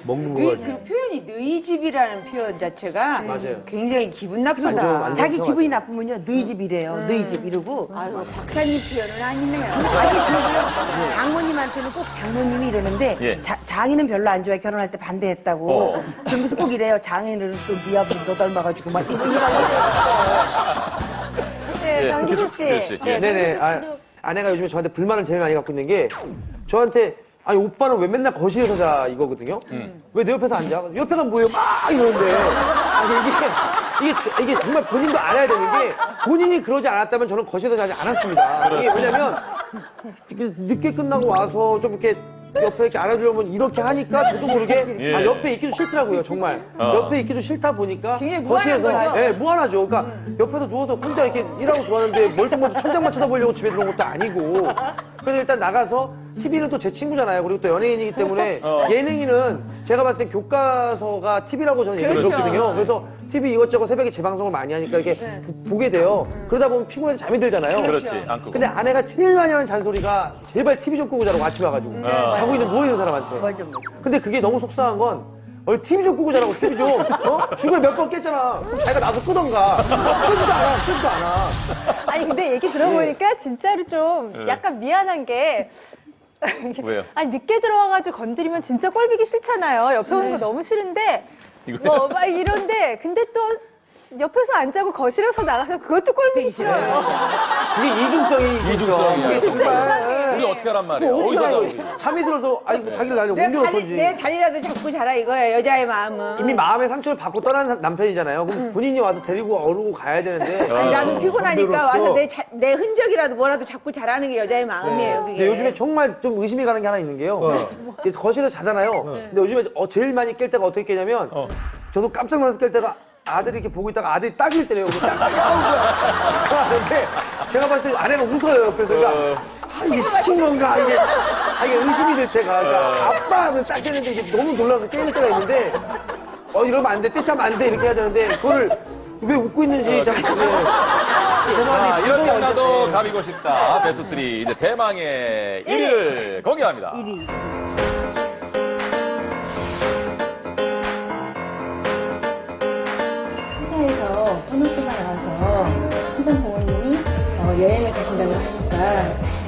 먹는 거 그 가지고. 표현이 너희 집이라는 표현 자체가 맞아요. 굉장히 기분 나쁘다. 자기 기분이 나쁘면요, 너희 집이래요. 너희 집 이러고. 아유, 박사님 표현은 아니네요. 아니, 그러고요. 장모님한테는 꼭 장모님이 이러는데, 예. 장인은 별로 안 좋아해. 결혼할 때 반대했다고. 그러면서 꼭 이래요. 장인은 또 네 아버지 너 닮아가지고 막 이러고. 네, 강기수 씨. 네네. 아내가 요즘에 저한테 불만을 제일 많이 갖고 있는 게 저한테 아니 오빠는 왜 맨날 거실에서 자 이거거든요. 왜 내 옆에서 앉아? 옆에가 뭐예요? 막 이러는데 이게 정말 본인도 알아야 되는 게 본인이 그러지 않았다면 저는 거실에서 자지 않았습니다. 이게 왜냐면 늦게 끝나고 와서 좀 이렇게 옆에 이렇게 안아주려면 이렇게 하니까 저도 모르게 예. 옆에 있기도 싫더라고요, 정말. 옆에 있기도 싫다 보니까 굉장히 무한한 거죠? 네, 무한하죠. 그러니까 옆에서 누워서 혼자 이렇게 일하고 좋아하는데 멀쩡멀쩡 천장만 쳐다보려고 집에 들어온 것도 아니고. 그래서 일단 나가서 TV는 또 제 친구잖아요. 그리고 또 연예인이기 때문에 예능인은 제가 봤을 때 교과서가 TV라고 저는 얘기를 그렇죠. 들었거든요. 그래서 TV 이것저것 새벽에 재방송을 많이 하니까 이렇게 보게 돼요. 그러다 보면 피곤해서 잠이 들잖아요. 그렇지. 안 끄고. 근데 아내가 제일 많이 하는 잔소리가 제발 TV 좀 끄고 자라고 아침에 와가지고 자고 있는 누워있는 사람한테. 맞아. 근데 그게 너무 속상한 건 TV 좀 끄고 자라고 TV 좀 중간에 몇 번 깼잖아. 그럼 자기가 나서 끄던가. 끄지도 않아. 아니 근데 얘기 들어보니까 진짜로 좀 약간 미안한 게 왜요? 아니 늦게 들어와가지고 건드리면 진짜 꼴보기 싫잖아요. 옆에 오는 거 너무 싫은데 뭐 막 이런데 근데 또 옆에서 안 자고 거실에서 나가서 그것도 꼴보기 싫어요. 그게 이중성이야. 그게 정말. 우리 어떻게 하란 말이에요? 뭐 어디서 어떻게 자고. 알아요? 잠이 들어서 아이고 자기를 날려 내 옮겨놓던지. 다리라도 잡고 자라 이거야, 여자의 마음은. 이미 마음의 상처를 받고 떠난 남편이잖아요. 그럼 본인이 와서 데리고 어르고 가야 되는데. 아니, 나는 피곤하니까 와서 내 흔적이라도 뭐라도 잡고 자라는 게 여자의 마음이에요, 그게. 근데 요즘에 정말 좀 의심이 가는 게 하나 있는 게요. 이제 거실에서 자잖아요. 근데 요즘에 제일 많이 깰 때가 어떻게 깨냐면 저도 깜짝 놀라서 깰 때가 아들이 이렇게 보고 있다가 아들이 딱일 때래요. 근데 제가 봤을 때 아내가 웃어요. 그래서 그러니까 이게 시킨 건가 이게 의심이 될 때가 그러니까 아빠는 딱 깨는데 이게 너무 놀라서 깨는 때가 있는데 이러면 안 돼, 떼차면 안 돼 이렇게 해야 되는데 그거를 왜 웃고 있는지 잘 모르겠어요. 자, 이럴 때 나도 가비고 싶다. 베스트 3 이제 대망의 1위를 공개합니다. 1위. 회사에서 보너스가 나와서 친정 부모님이 여행을 가신다고 하니까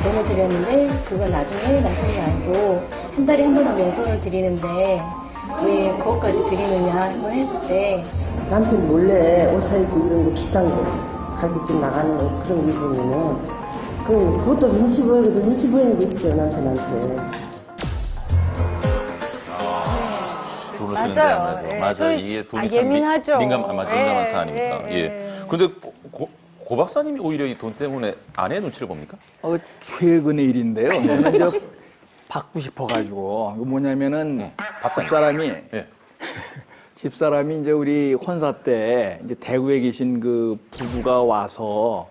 보내드렸는데 그거 나중에 남편이 알고 한 달에 한 번은 용돈을 드리는데 왜 그것까지 드리느냐 한번 했을 때 남편 몰래 옷 사입고 이런 거 비싼 거 가격 좀 나가는 거 그런 거 입으면은 그럼 그것도 눈치 보이고 눈치 보이는 게 있죠 남편한테. 돈을 쓰는데 맞아요. 아무래도. 예. 맞아요. 이게 돈이 참 예민하죠. 민감한 예, 사안입니다. 예. 근데 고 박사님이 오히려 이 돈 때문에 아내 눈치를 봅니까? 최근의 일인데요. 저는 이제 받고 싶어가지고 이거 뭐냐면은 집사람이 집사람이 이제 우리 혼사 때 이제 대구에 계신 그 부부가 와서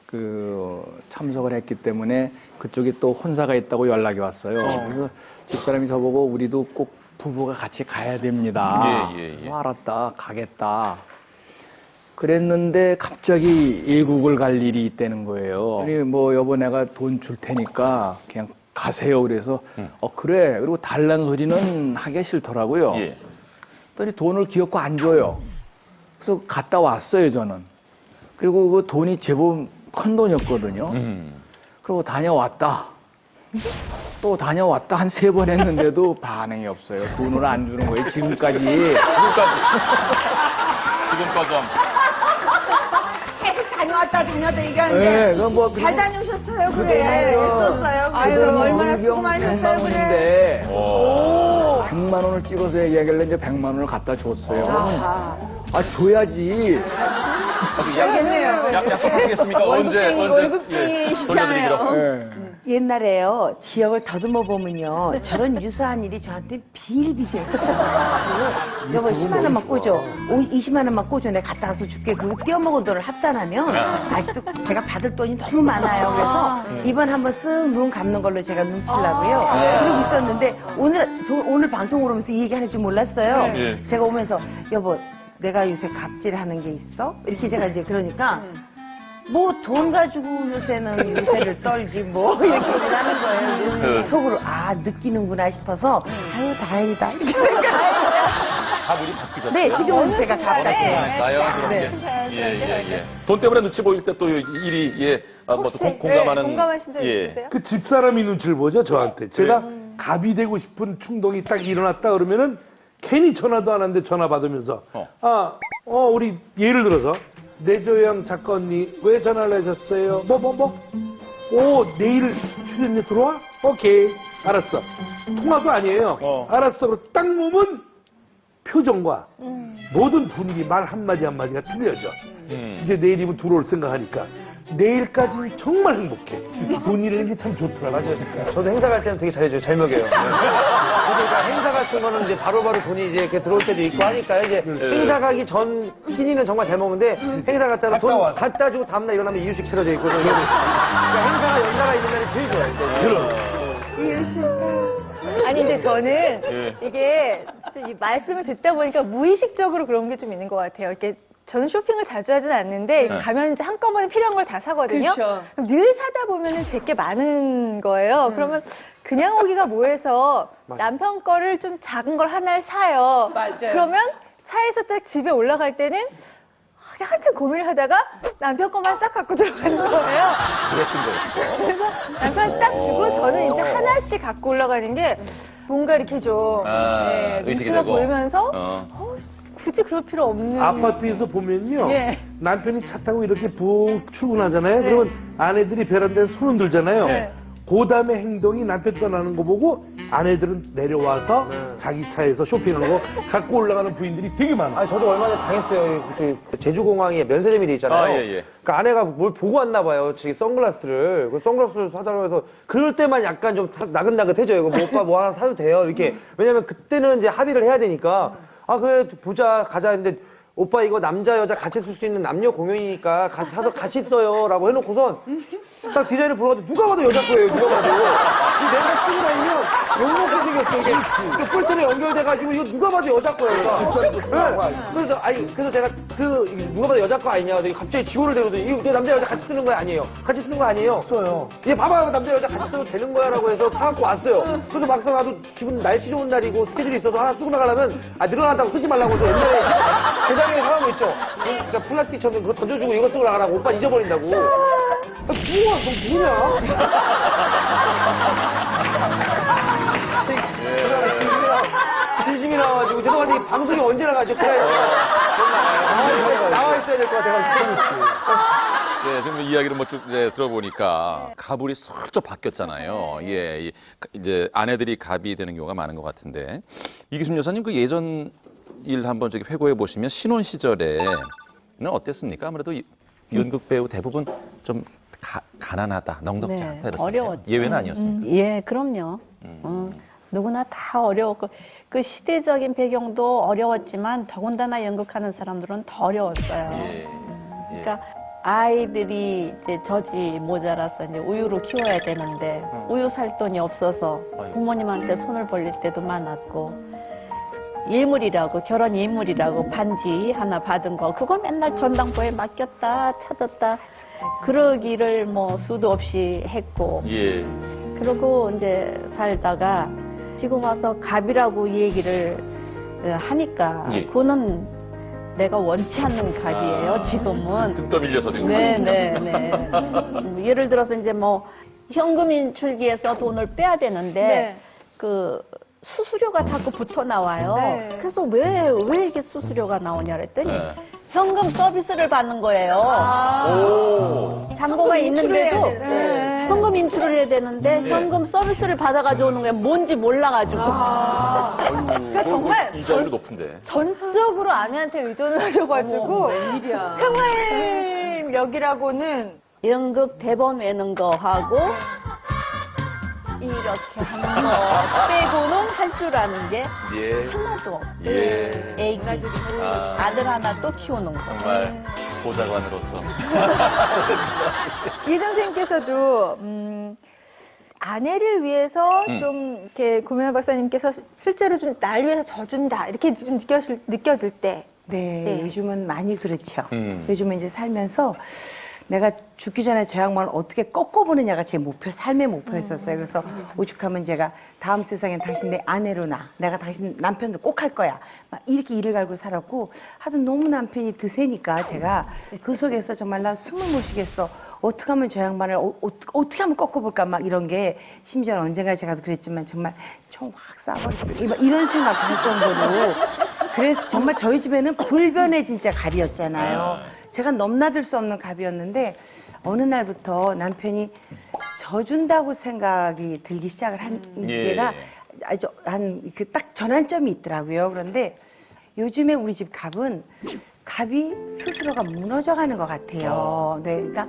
그 참석을 했기 때문에 그쪽에 또 혼사가 있다고 연락이 왔어요. 그래서 집사람이 저보고 우리도 꼭 부부가 같이 가야 됩니다. 알았다, 가겠다. 그랬는데 갑자기 외국을 갈 일이 있다는 거예요. 아니 뭐 여보 내가 돈 줄 테니까 그냥 가세요. 그래서 그래. 그리고 달란 소리는 하기가 싫더라고요. 그랬더니 돈을 기어코 안 줘요. 그래서 갔다 왔어요 저는. 그리고 그 돈이 제법 큰 돈이었거든요. 그리고 다녀왔다. 또 다녀왔다 한 3번 했는데도 반응이 없어요. 돈을 안 주는 거예요 지금까지. 지금까지. 계속 다녀왔다 얘기하는데 잘 다녀오셨어요 그래. 했었어요. 아유 얼마나 수고 많으셨어요 그래. 100만 원을 찍어서 얘기하길래 이제 100만 원을 갖다 줬어요. 줘야지. 알겠네요. 약속하겠습니까? 언제 월급쟁이시잖아요. 돌려드리기로. 옛날에요, 기억을 더듬어 보면요, 저런 유사한 일이 저한테 비일비재했어요. 여보, 10만 원만 꽂아. 20만 원만 꽂아. 내가 갔다 와서 줄게. 그리고 떼어먹은 돈을 합산하면 아직도 제가 받을 돈이 너무 많아요. 그래서 이번 한번 쓱 눈 감는 걸로 제가 눈치려고요. 그러고 있었는데 오늘 방송을 오면서 이 얘기 할 줄 몰랐어요. 예. 제가 오면서 여보, 내가 요새 갑질하는 게 있어? 이렇게 제가 이제 그러니까 뭐 돈 가지고 요새는 요새를 떨지 뭐 이렇게 하는 거예요. 속으로 느끼는구나 싶어서 아유 다행이다 이렇게 가불이 바뀌었어요. 네, 지금은 제가 갑자기 자연스럽게. 예. 돈 때문에 눈치 보일 때 또 일이 공감하는. 공감하신 적 있으세요? 그 집사람이 눈치를 보죠, 저한테. 제가 갑이 되고 싶은 충동이 딱 일어났다 그러면은 괜히 전화도 안 하는데 전화 받으면서 우리 예를 들어서 내조영 작가 언니 왜 전화를 하셨어요? 내일 출연료 들어와? 오케이, 알았어. 통화도 아니에요. 알았어. 그리고 딱 오면 표정과 모든 분위기, 말 한마디 한마디가 틀려져. 이제 내일이면 들어올 생각하니까 내일까지는 정말 행복해. 돈이라는 게 참 좋더라고요. 맞아요. 저도 행사 갈 때는 되게 잘해줘요. 잘 먹여요. 그러니까 행사 같은 거는 이제 바로바로 돈이 이제 이렇게 들어올 때도 있고 하니까 이제 행사 가기 전 끼니는 정말 잘 먹는데 행사 갔다가 돈 갖다 주고 다음날 일어나면 이유식 치러져 있거든요. 그러니까 행사가 연사가 있는 날이 제일 좋아요. 아니 근데 저는 이게 이 말씀을 듣다 보니까 무의식적으로 그런 게 좀 있는 것 같아요. 이렇게 저는 쇼핑을 자주 하진 않는데 가면 이제 한꺼번에 필요한 걸 다 사거든요. 그렇죠. 그럼 늘 사다 보면은 제게 많은 거예요. 그러면 그냥 오기가 뭐해서 남편 거를 좀 작은 걸 하나를 사요. 맞아요. 그러면 차에서 딱 집에 올라갈 때는 한참 고민을 하다가 남편 것만 싹 갖고 들어가는 거예요. 그래서 남편 딱 주고 저는 이제 하나씩 갖고 올라가는 게 뭔가 이렇게 좀 의식이 눈치가 되고. 보이면서 굳이 그럴 필요 없는. 아파트에서 보면요. 예. 남편이 차 타고 이렇게 푹 출근하잖아요. 그러면 아내들이 베란다에 손 흔들잖아요. 네. 그 다음에 행동이 남편 떠나는 거 보고 아내들은 내려와서 자기 차에서 쇼핑하는 거 갖고 올라가는 부인들이 되게 많아요. 저도 얼마 전에 당했어요. 그 제주공항에 면세점이 돼 있잖아요. 그러니까 아내가 뭘 보고 왔나 봐요. 제 선글라스를. 그 선글라스를 사달라고 해서 그럴 때만 약간 좀 나긋나긋해져요. 뭐 오빠 뭐 하나 사도 돼요. 이렇게. 왜냐면 그때는 이제 합의를 해야 되니까 그래 보자 가자 했는데 오빠 이거 남자 여자 같이 쓸 수 있는 남녀 공용이니까 사서 같이 써요 라고 해놓고선 딱 디자인을 보러가도 누가 봐도 여자 거예요. 누가 봐도 내가 쓰고 다니면 욕먹게 생겼어. 이게 뿔테에 연결돼가지고 이거 누가 봐도 여자 거예요. 그래서 제가 누가 봐도 여자 거 아니냐 갑자기 지원을 대거든요. 이거 남자 여자 같이 쓰는 거 아니에요. 같이 쓰는 거 아니에요. 써요. 얘 봐봐요. 남자 여자 같이 써도 되는 거야 라고 해서 사갖고 왔어요. 그래서 막상 나도 기분 날씨 좋은 날이고 스케줄이 있어서 하나 쓰고 나가려면 늘어난다고 쓰지 말라고 해서 옛날에 대장에 사람 있죠. 그러니까 플라스틱처럼 그거 던져주고 이거 쓰고 나가라고 오빠 잊어버린다고. 뭐야, 너 뭐냐? 진심이 나와가지고 죄송한데 방송이 언제 나가죠? 나와 있어야 될 것 같아가지고. 네, 지금 이야기를 쭉 들어보니까 가불이 슬쩍 바뀌었잖아요. 이제 아내들이 갑이 되는 경우가 많은 것 같은데 이기순 여사님 그 예전 일 한번 회고해 보시면 신혼 시절에는 어땠습니까? 아무래도 연극 배우 대부분 좀 가난하다, 넉넉지 않다 이렇습니다. 어려웠죠. 예외는 아니었습니까? 예, 그럼요. 누구나 다 어려웠고 그 시대적인 배경도 어려웠지만 더군다나 연극하는 사람들은 더 어려웠어요. 그러니까 아이들이 이제 젖이 모자라서 이제 우유로 키워야 되는데 우유 살 돈이 없어서 부모님한테 손을 벌릴 때도 많았고 예물이라고 결혼 예물이라고 반지 하나 받은 거 그걸 맨날 전당포에 맡겼다 찾았다 그러기를 뭐 수도 없이 했고 그러고 이제 살다가 지금 와서 갑이라고 얘기를 하니까 그거는 내가 원치 않는 갑이에요. 지금은 등 떠밀려서 지금. 네네네. 예를 들어서 이제 뭐 현금 인출기에서 돈을 빼야 되는데 그 수수료가 자꾸 붙어 나와요. 그래서 왜 이게 수수료가 나오냐 그랬더니 현금 서비스를 받는 거예요. 잔고가 있는데도 현금 인출을 해야 되는데 현금 서비스를 받아가지고 오는 게 뭔지 몰라가지고. 그러니까 정말 이자율이 높은데. 전적으로 아내한테 의존을 하셔가지고 웬일이야. 생활력이라고는 연극 대본 외는 거 하고 이렇게 하는 거 빼고는 할 줄 아는 게 예. 하나도 없어요. 예. 애기 아들 하나 또 키우는 거. 정말 보좌관으로서. 이정생님께서도 아내를 위해서 좀 이렇게 고명아 박사님께서 실제로 좀 날 위해서 져준다 이렇게 좀 느껴질 때. 네, 요즘은 많이 그렇죠. 요즘은 이제 살면서 내가 죽기 전에 저 양반을 어떻게 꺾어보느냐가 제 목표, 삶의 목표였었어요. 그래서 오죽하면 제가 다음 세상엔 당신 내 아내로 나. 내가 당신 남편도 꼭 할 거야. 막 이렇게 이를 갈고 살았고 하도 너무 남편이 드세니까 제가 그 속에서 정말 나 숨을 못 쉬겠어. 어떻게 하면 저 양반을 어떻게 하면 꺾어볼까 막 이런 게 심지어 언젠가 제가 그랬지만 정말 총 확 쏴버리고 이런 생각도 할 정도로 그래서 정말 저희 집에는 불변의 진짜 갑이었잖아요. 제가 넘나들 수 없는 갑이었는데 어느 날부터 남편이 져준다고 생각이 들기 시작을 한 때가 아주 한 그 딱 전환점이 있더라고요. 그런데 요즘에 우리 집 갑이 스스로가 무너져가는 것 같아요. 네, 그러니까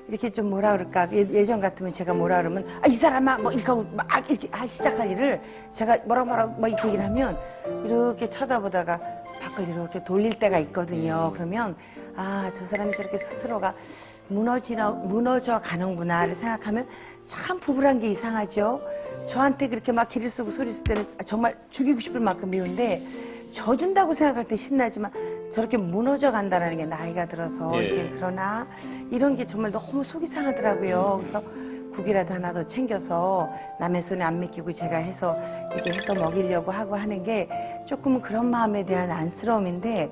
이렇게 좀 뭐라 그럴까 예전 같으면 제가 뭐라 그러면 이 사람아 뭐 이렇게 하고 막 이렇게 시작할 일을 제가 뭐라고 막 이렇게 얘기를 하면 이렇게 쳐다보다가 밖을 이렇게 돌릴 때가 있거든요. 그러면 저 사람이 저렇게 스스로가 무너져 가는구나를 생각하면 참 부부란 게 이상하죠. 저한테 그렇게 막 기를 쓰고 소리 쓸 때는 정말 죽이고 싶을 만큼 미운데 져준다고 생각할 때 신나지만 저렇게 무너져 간다는 게 나이가 들어서 이제 그러나 이런 게 정말 너무 속이 상하더라고요. 그래서 국이라도 하나 더 챙겨서 남의 손에 안 맡기고 제가 해서 먹이려고 하고 하는 게 조금은 그런 마음에 대한 안쓰러움인데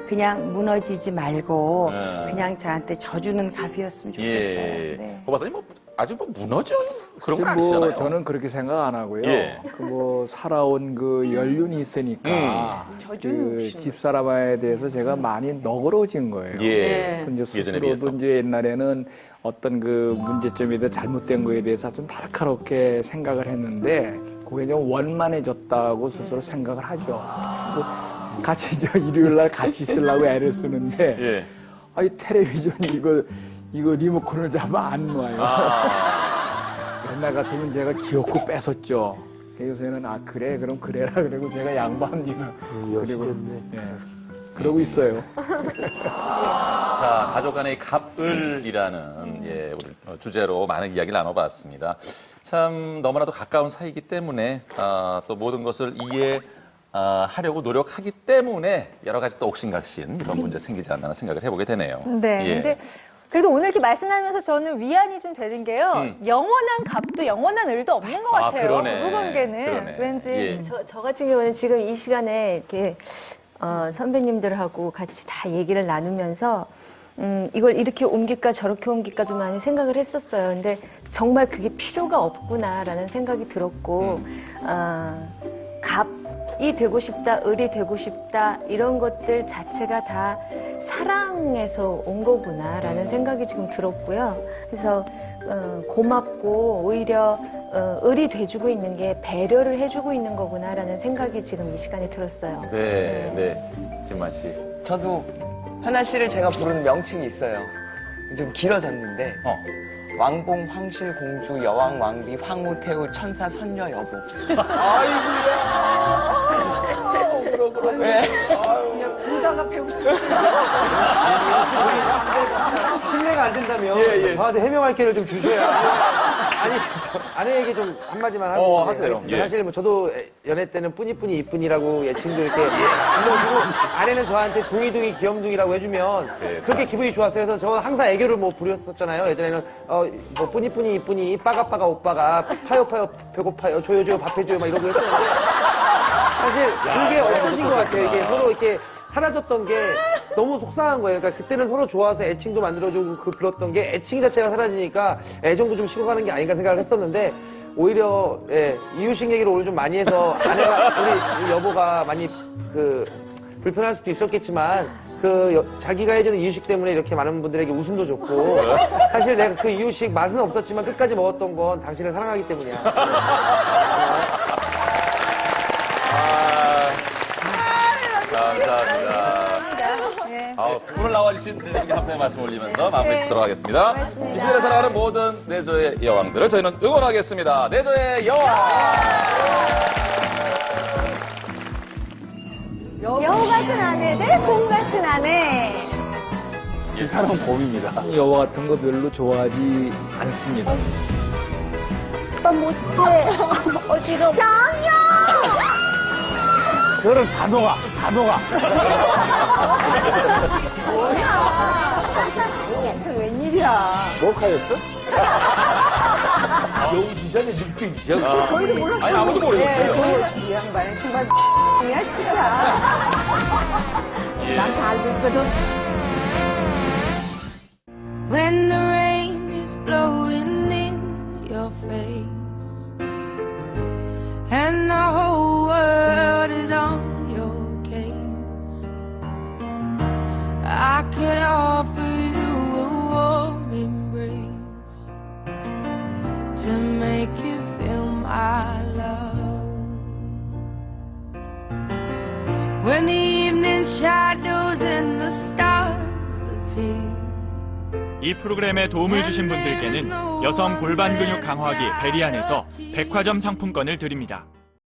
그냥 무너지지 말고 그냥 저한테 져주는 갑이었으면 좋겠어요. 네. 박사님 아주 무너져 그런 거 아니잖아요. 저는 그렇게 생각 안 하고요. 예. 살아온 그 연륜이 있으니까 그 집사람에 대해서 제가 많이 너그러진 거예요. 이제 스스로도 이제 옛날에는 어떤 그 문제점에 대해 잘못된 거에 대해서 좀 날카롭게 생각을 했는데 그게 좀 원만해졌다고 스스로 생각을 하죠. 같이 일요일 날 같이 있으려고 애를 쓰는데 이 텔레비전이 이거 리모컨을 잡으면 안 놔요. 옛날 같으면 제가 기어코 뺏었죠. 요새는 그래 그럼 그래라 그러고 제가 양보합니다. 그리고 그러고 있어요. 자, 가족 간의 갑을이라는 우리 주제로 많은 이야기를 나눠봤습니다. 참 너무나도 가까운 사이이기 때문에 또 모든 것을 하려고 노력하기 때문에 여러 가지 또 옥신각신 이런 문제 생기지 않나 생각을 해보게 되네요. 네. 근데 그래도 오늘 이렇게 말씀하면서 저는 위안이 좀 되는 게요. 영원한 갑도 영원한 을도 없는 것 같아요. 그러네. 부부관계는 그러네. 왠지 저 같은 경우는 지금 이 시간에 이렇게 선배님들하고 같이 다 얘기를 나누면서 이걸 이렇게 옮길까 저렇게 옮길까도 많이 생각을 했었어요. 근데 정말 그게 필요가 없구나라는 생각이 들었고 갑이 되고 싶다, 을이 되고 싶다 이런 것들 자체가 다 사랑에서 온 거구나라는 생각이 지금 들었고요. 그래서 고맙고 오히려 을이 돼주고 있는 게 배려를 해주고 있는 거구나라는 생각이 지금 이 시간에 들었어요. 네. 진만 씨. 저도 현아 씨를 제가 부르는 명칭이 있어요. 좀 길어졌는데 왕봉, 황실, 공주, 여왕, 왕비, 황후, 태후, 천사, 선녀, 여보. 그냥 부르다가 배우고 신뢰가 안 된다면 저한테 해명할 기회를 좀 주셔야. 아니, 아내에게 좀 한마디만 하고. 하세요. 사실 저도 연애 때는 뿌니뿌니 이쁜이라고 애칭도 이렇게 불러주고 아내는 저한테 둥이둥이 귀염둥이라고 해주면 그렇게 기분이 좋았어요. 그래서 저 항상 애교를 부렸었잖아요. 예전에는 뿌니뿌니 이쁜이 빠가빠가 오빠가 파요파요 배고파요 조요조요 밥해줘요 막 이러고 했었는데 사실 그게 없어진 것 같아요. 이게 서로 이렇게 사라졌던 게 너무 속상한 거예요. 그러니까 그때는 서로 좋아서 애칭도 만들어주고 불렀던 게 애칭 자체가 사라지니까 애정도 좀 식어가는 게 아닌가 생각을 했었는데 오히려 이유식 얘기를 오늘 좀 많이 해서 아내가 우리 여보가 많이 불편할 수도 있었겠지만 자기가 해주는 이유식 때문에 이렇게 많은 분들에게 웃음도 줬고 사실 내가 그 이유식 맛은 없었지만 끝까지 먹었던 건 당신을 사랑하기 때문이야. 감사합니다. 네. 오늘 나와주신 대장님께 감사의 말씀 올리면서 마무리 네. 짓도록 하겠습니다. 고맙습니다. 이 시대에 살아가는 모든 내조의 여왕들을 저희는 응원하겠습니다. 내조의 여왕! 여우 같은 아내들, 곰 같은 아내. 이 사람은 곰입니다. 여와 같은 거 별로 좋아하지 않습니다. 오빠 못해. 어지러워. 정녕! 그거는 다 녹아. 뭐야? 웬일이야. 몰카였어? 여우 지장의 늑대지장. 저희도 몰랐어요. 아니, 아무도 모르겠어요. 이 양반은 정말 이야 진짜. 난다 듣거든. When the rain is blowing in your face and the whole world is on your case, I could offer you a warm embrace to make you feel my love. When the evening shadows and the stars appear, 이 프로그램에 도움을 주신 분들께는 여성 골반 근육 강화기 베리안에서 백화점 상품권을 드립니다.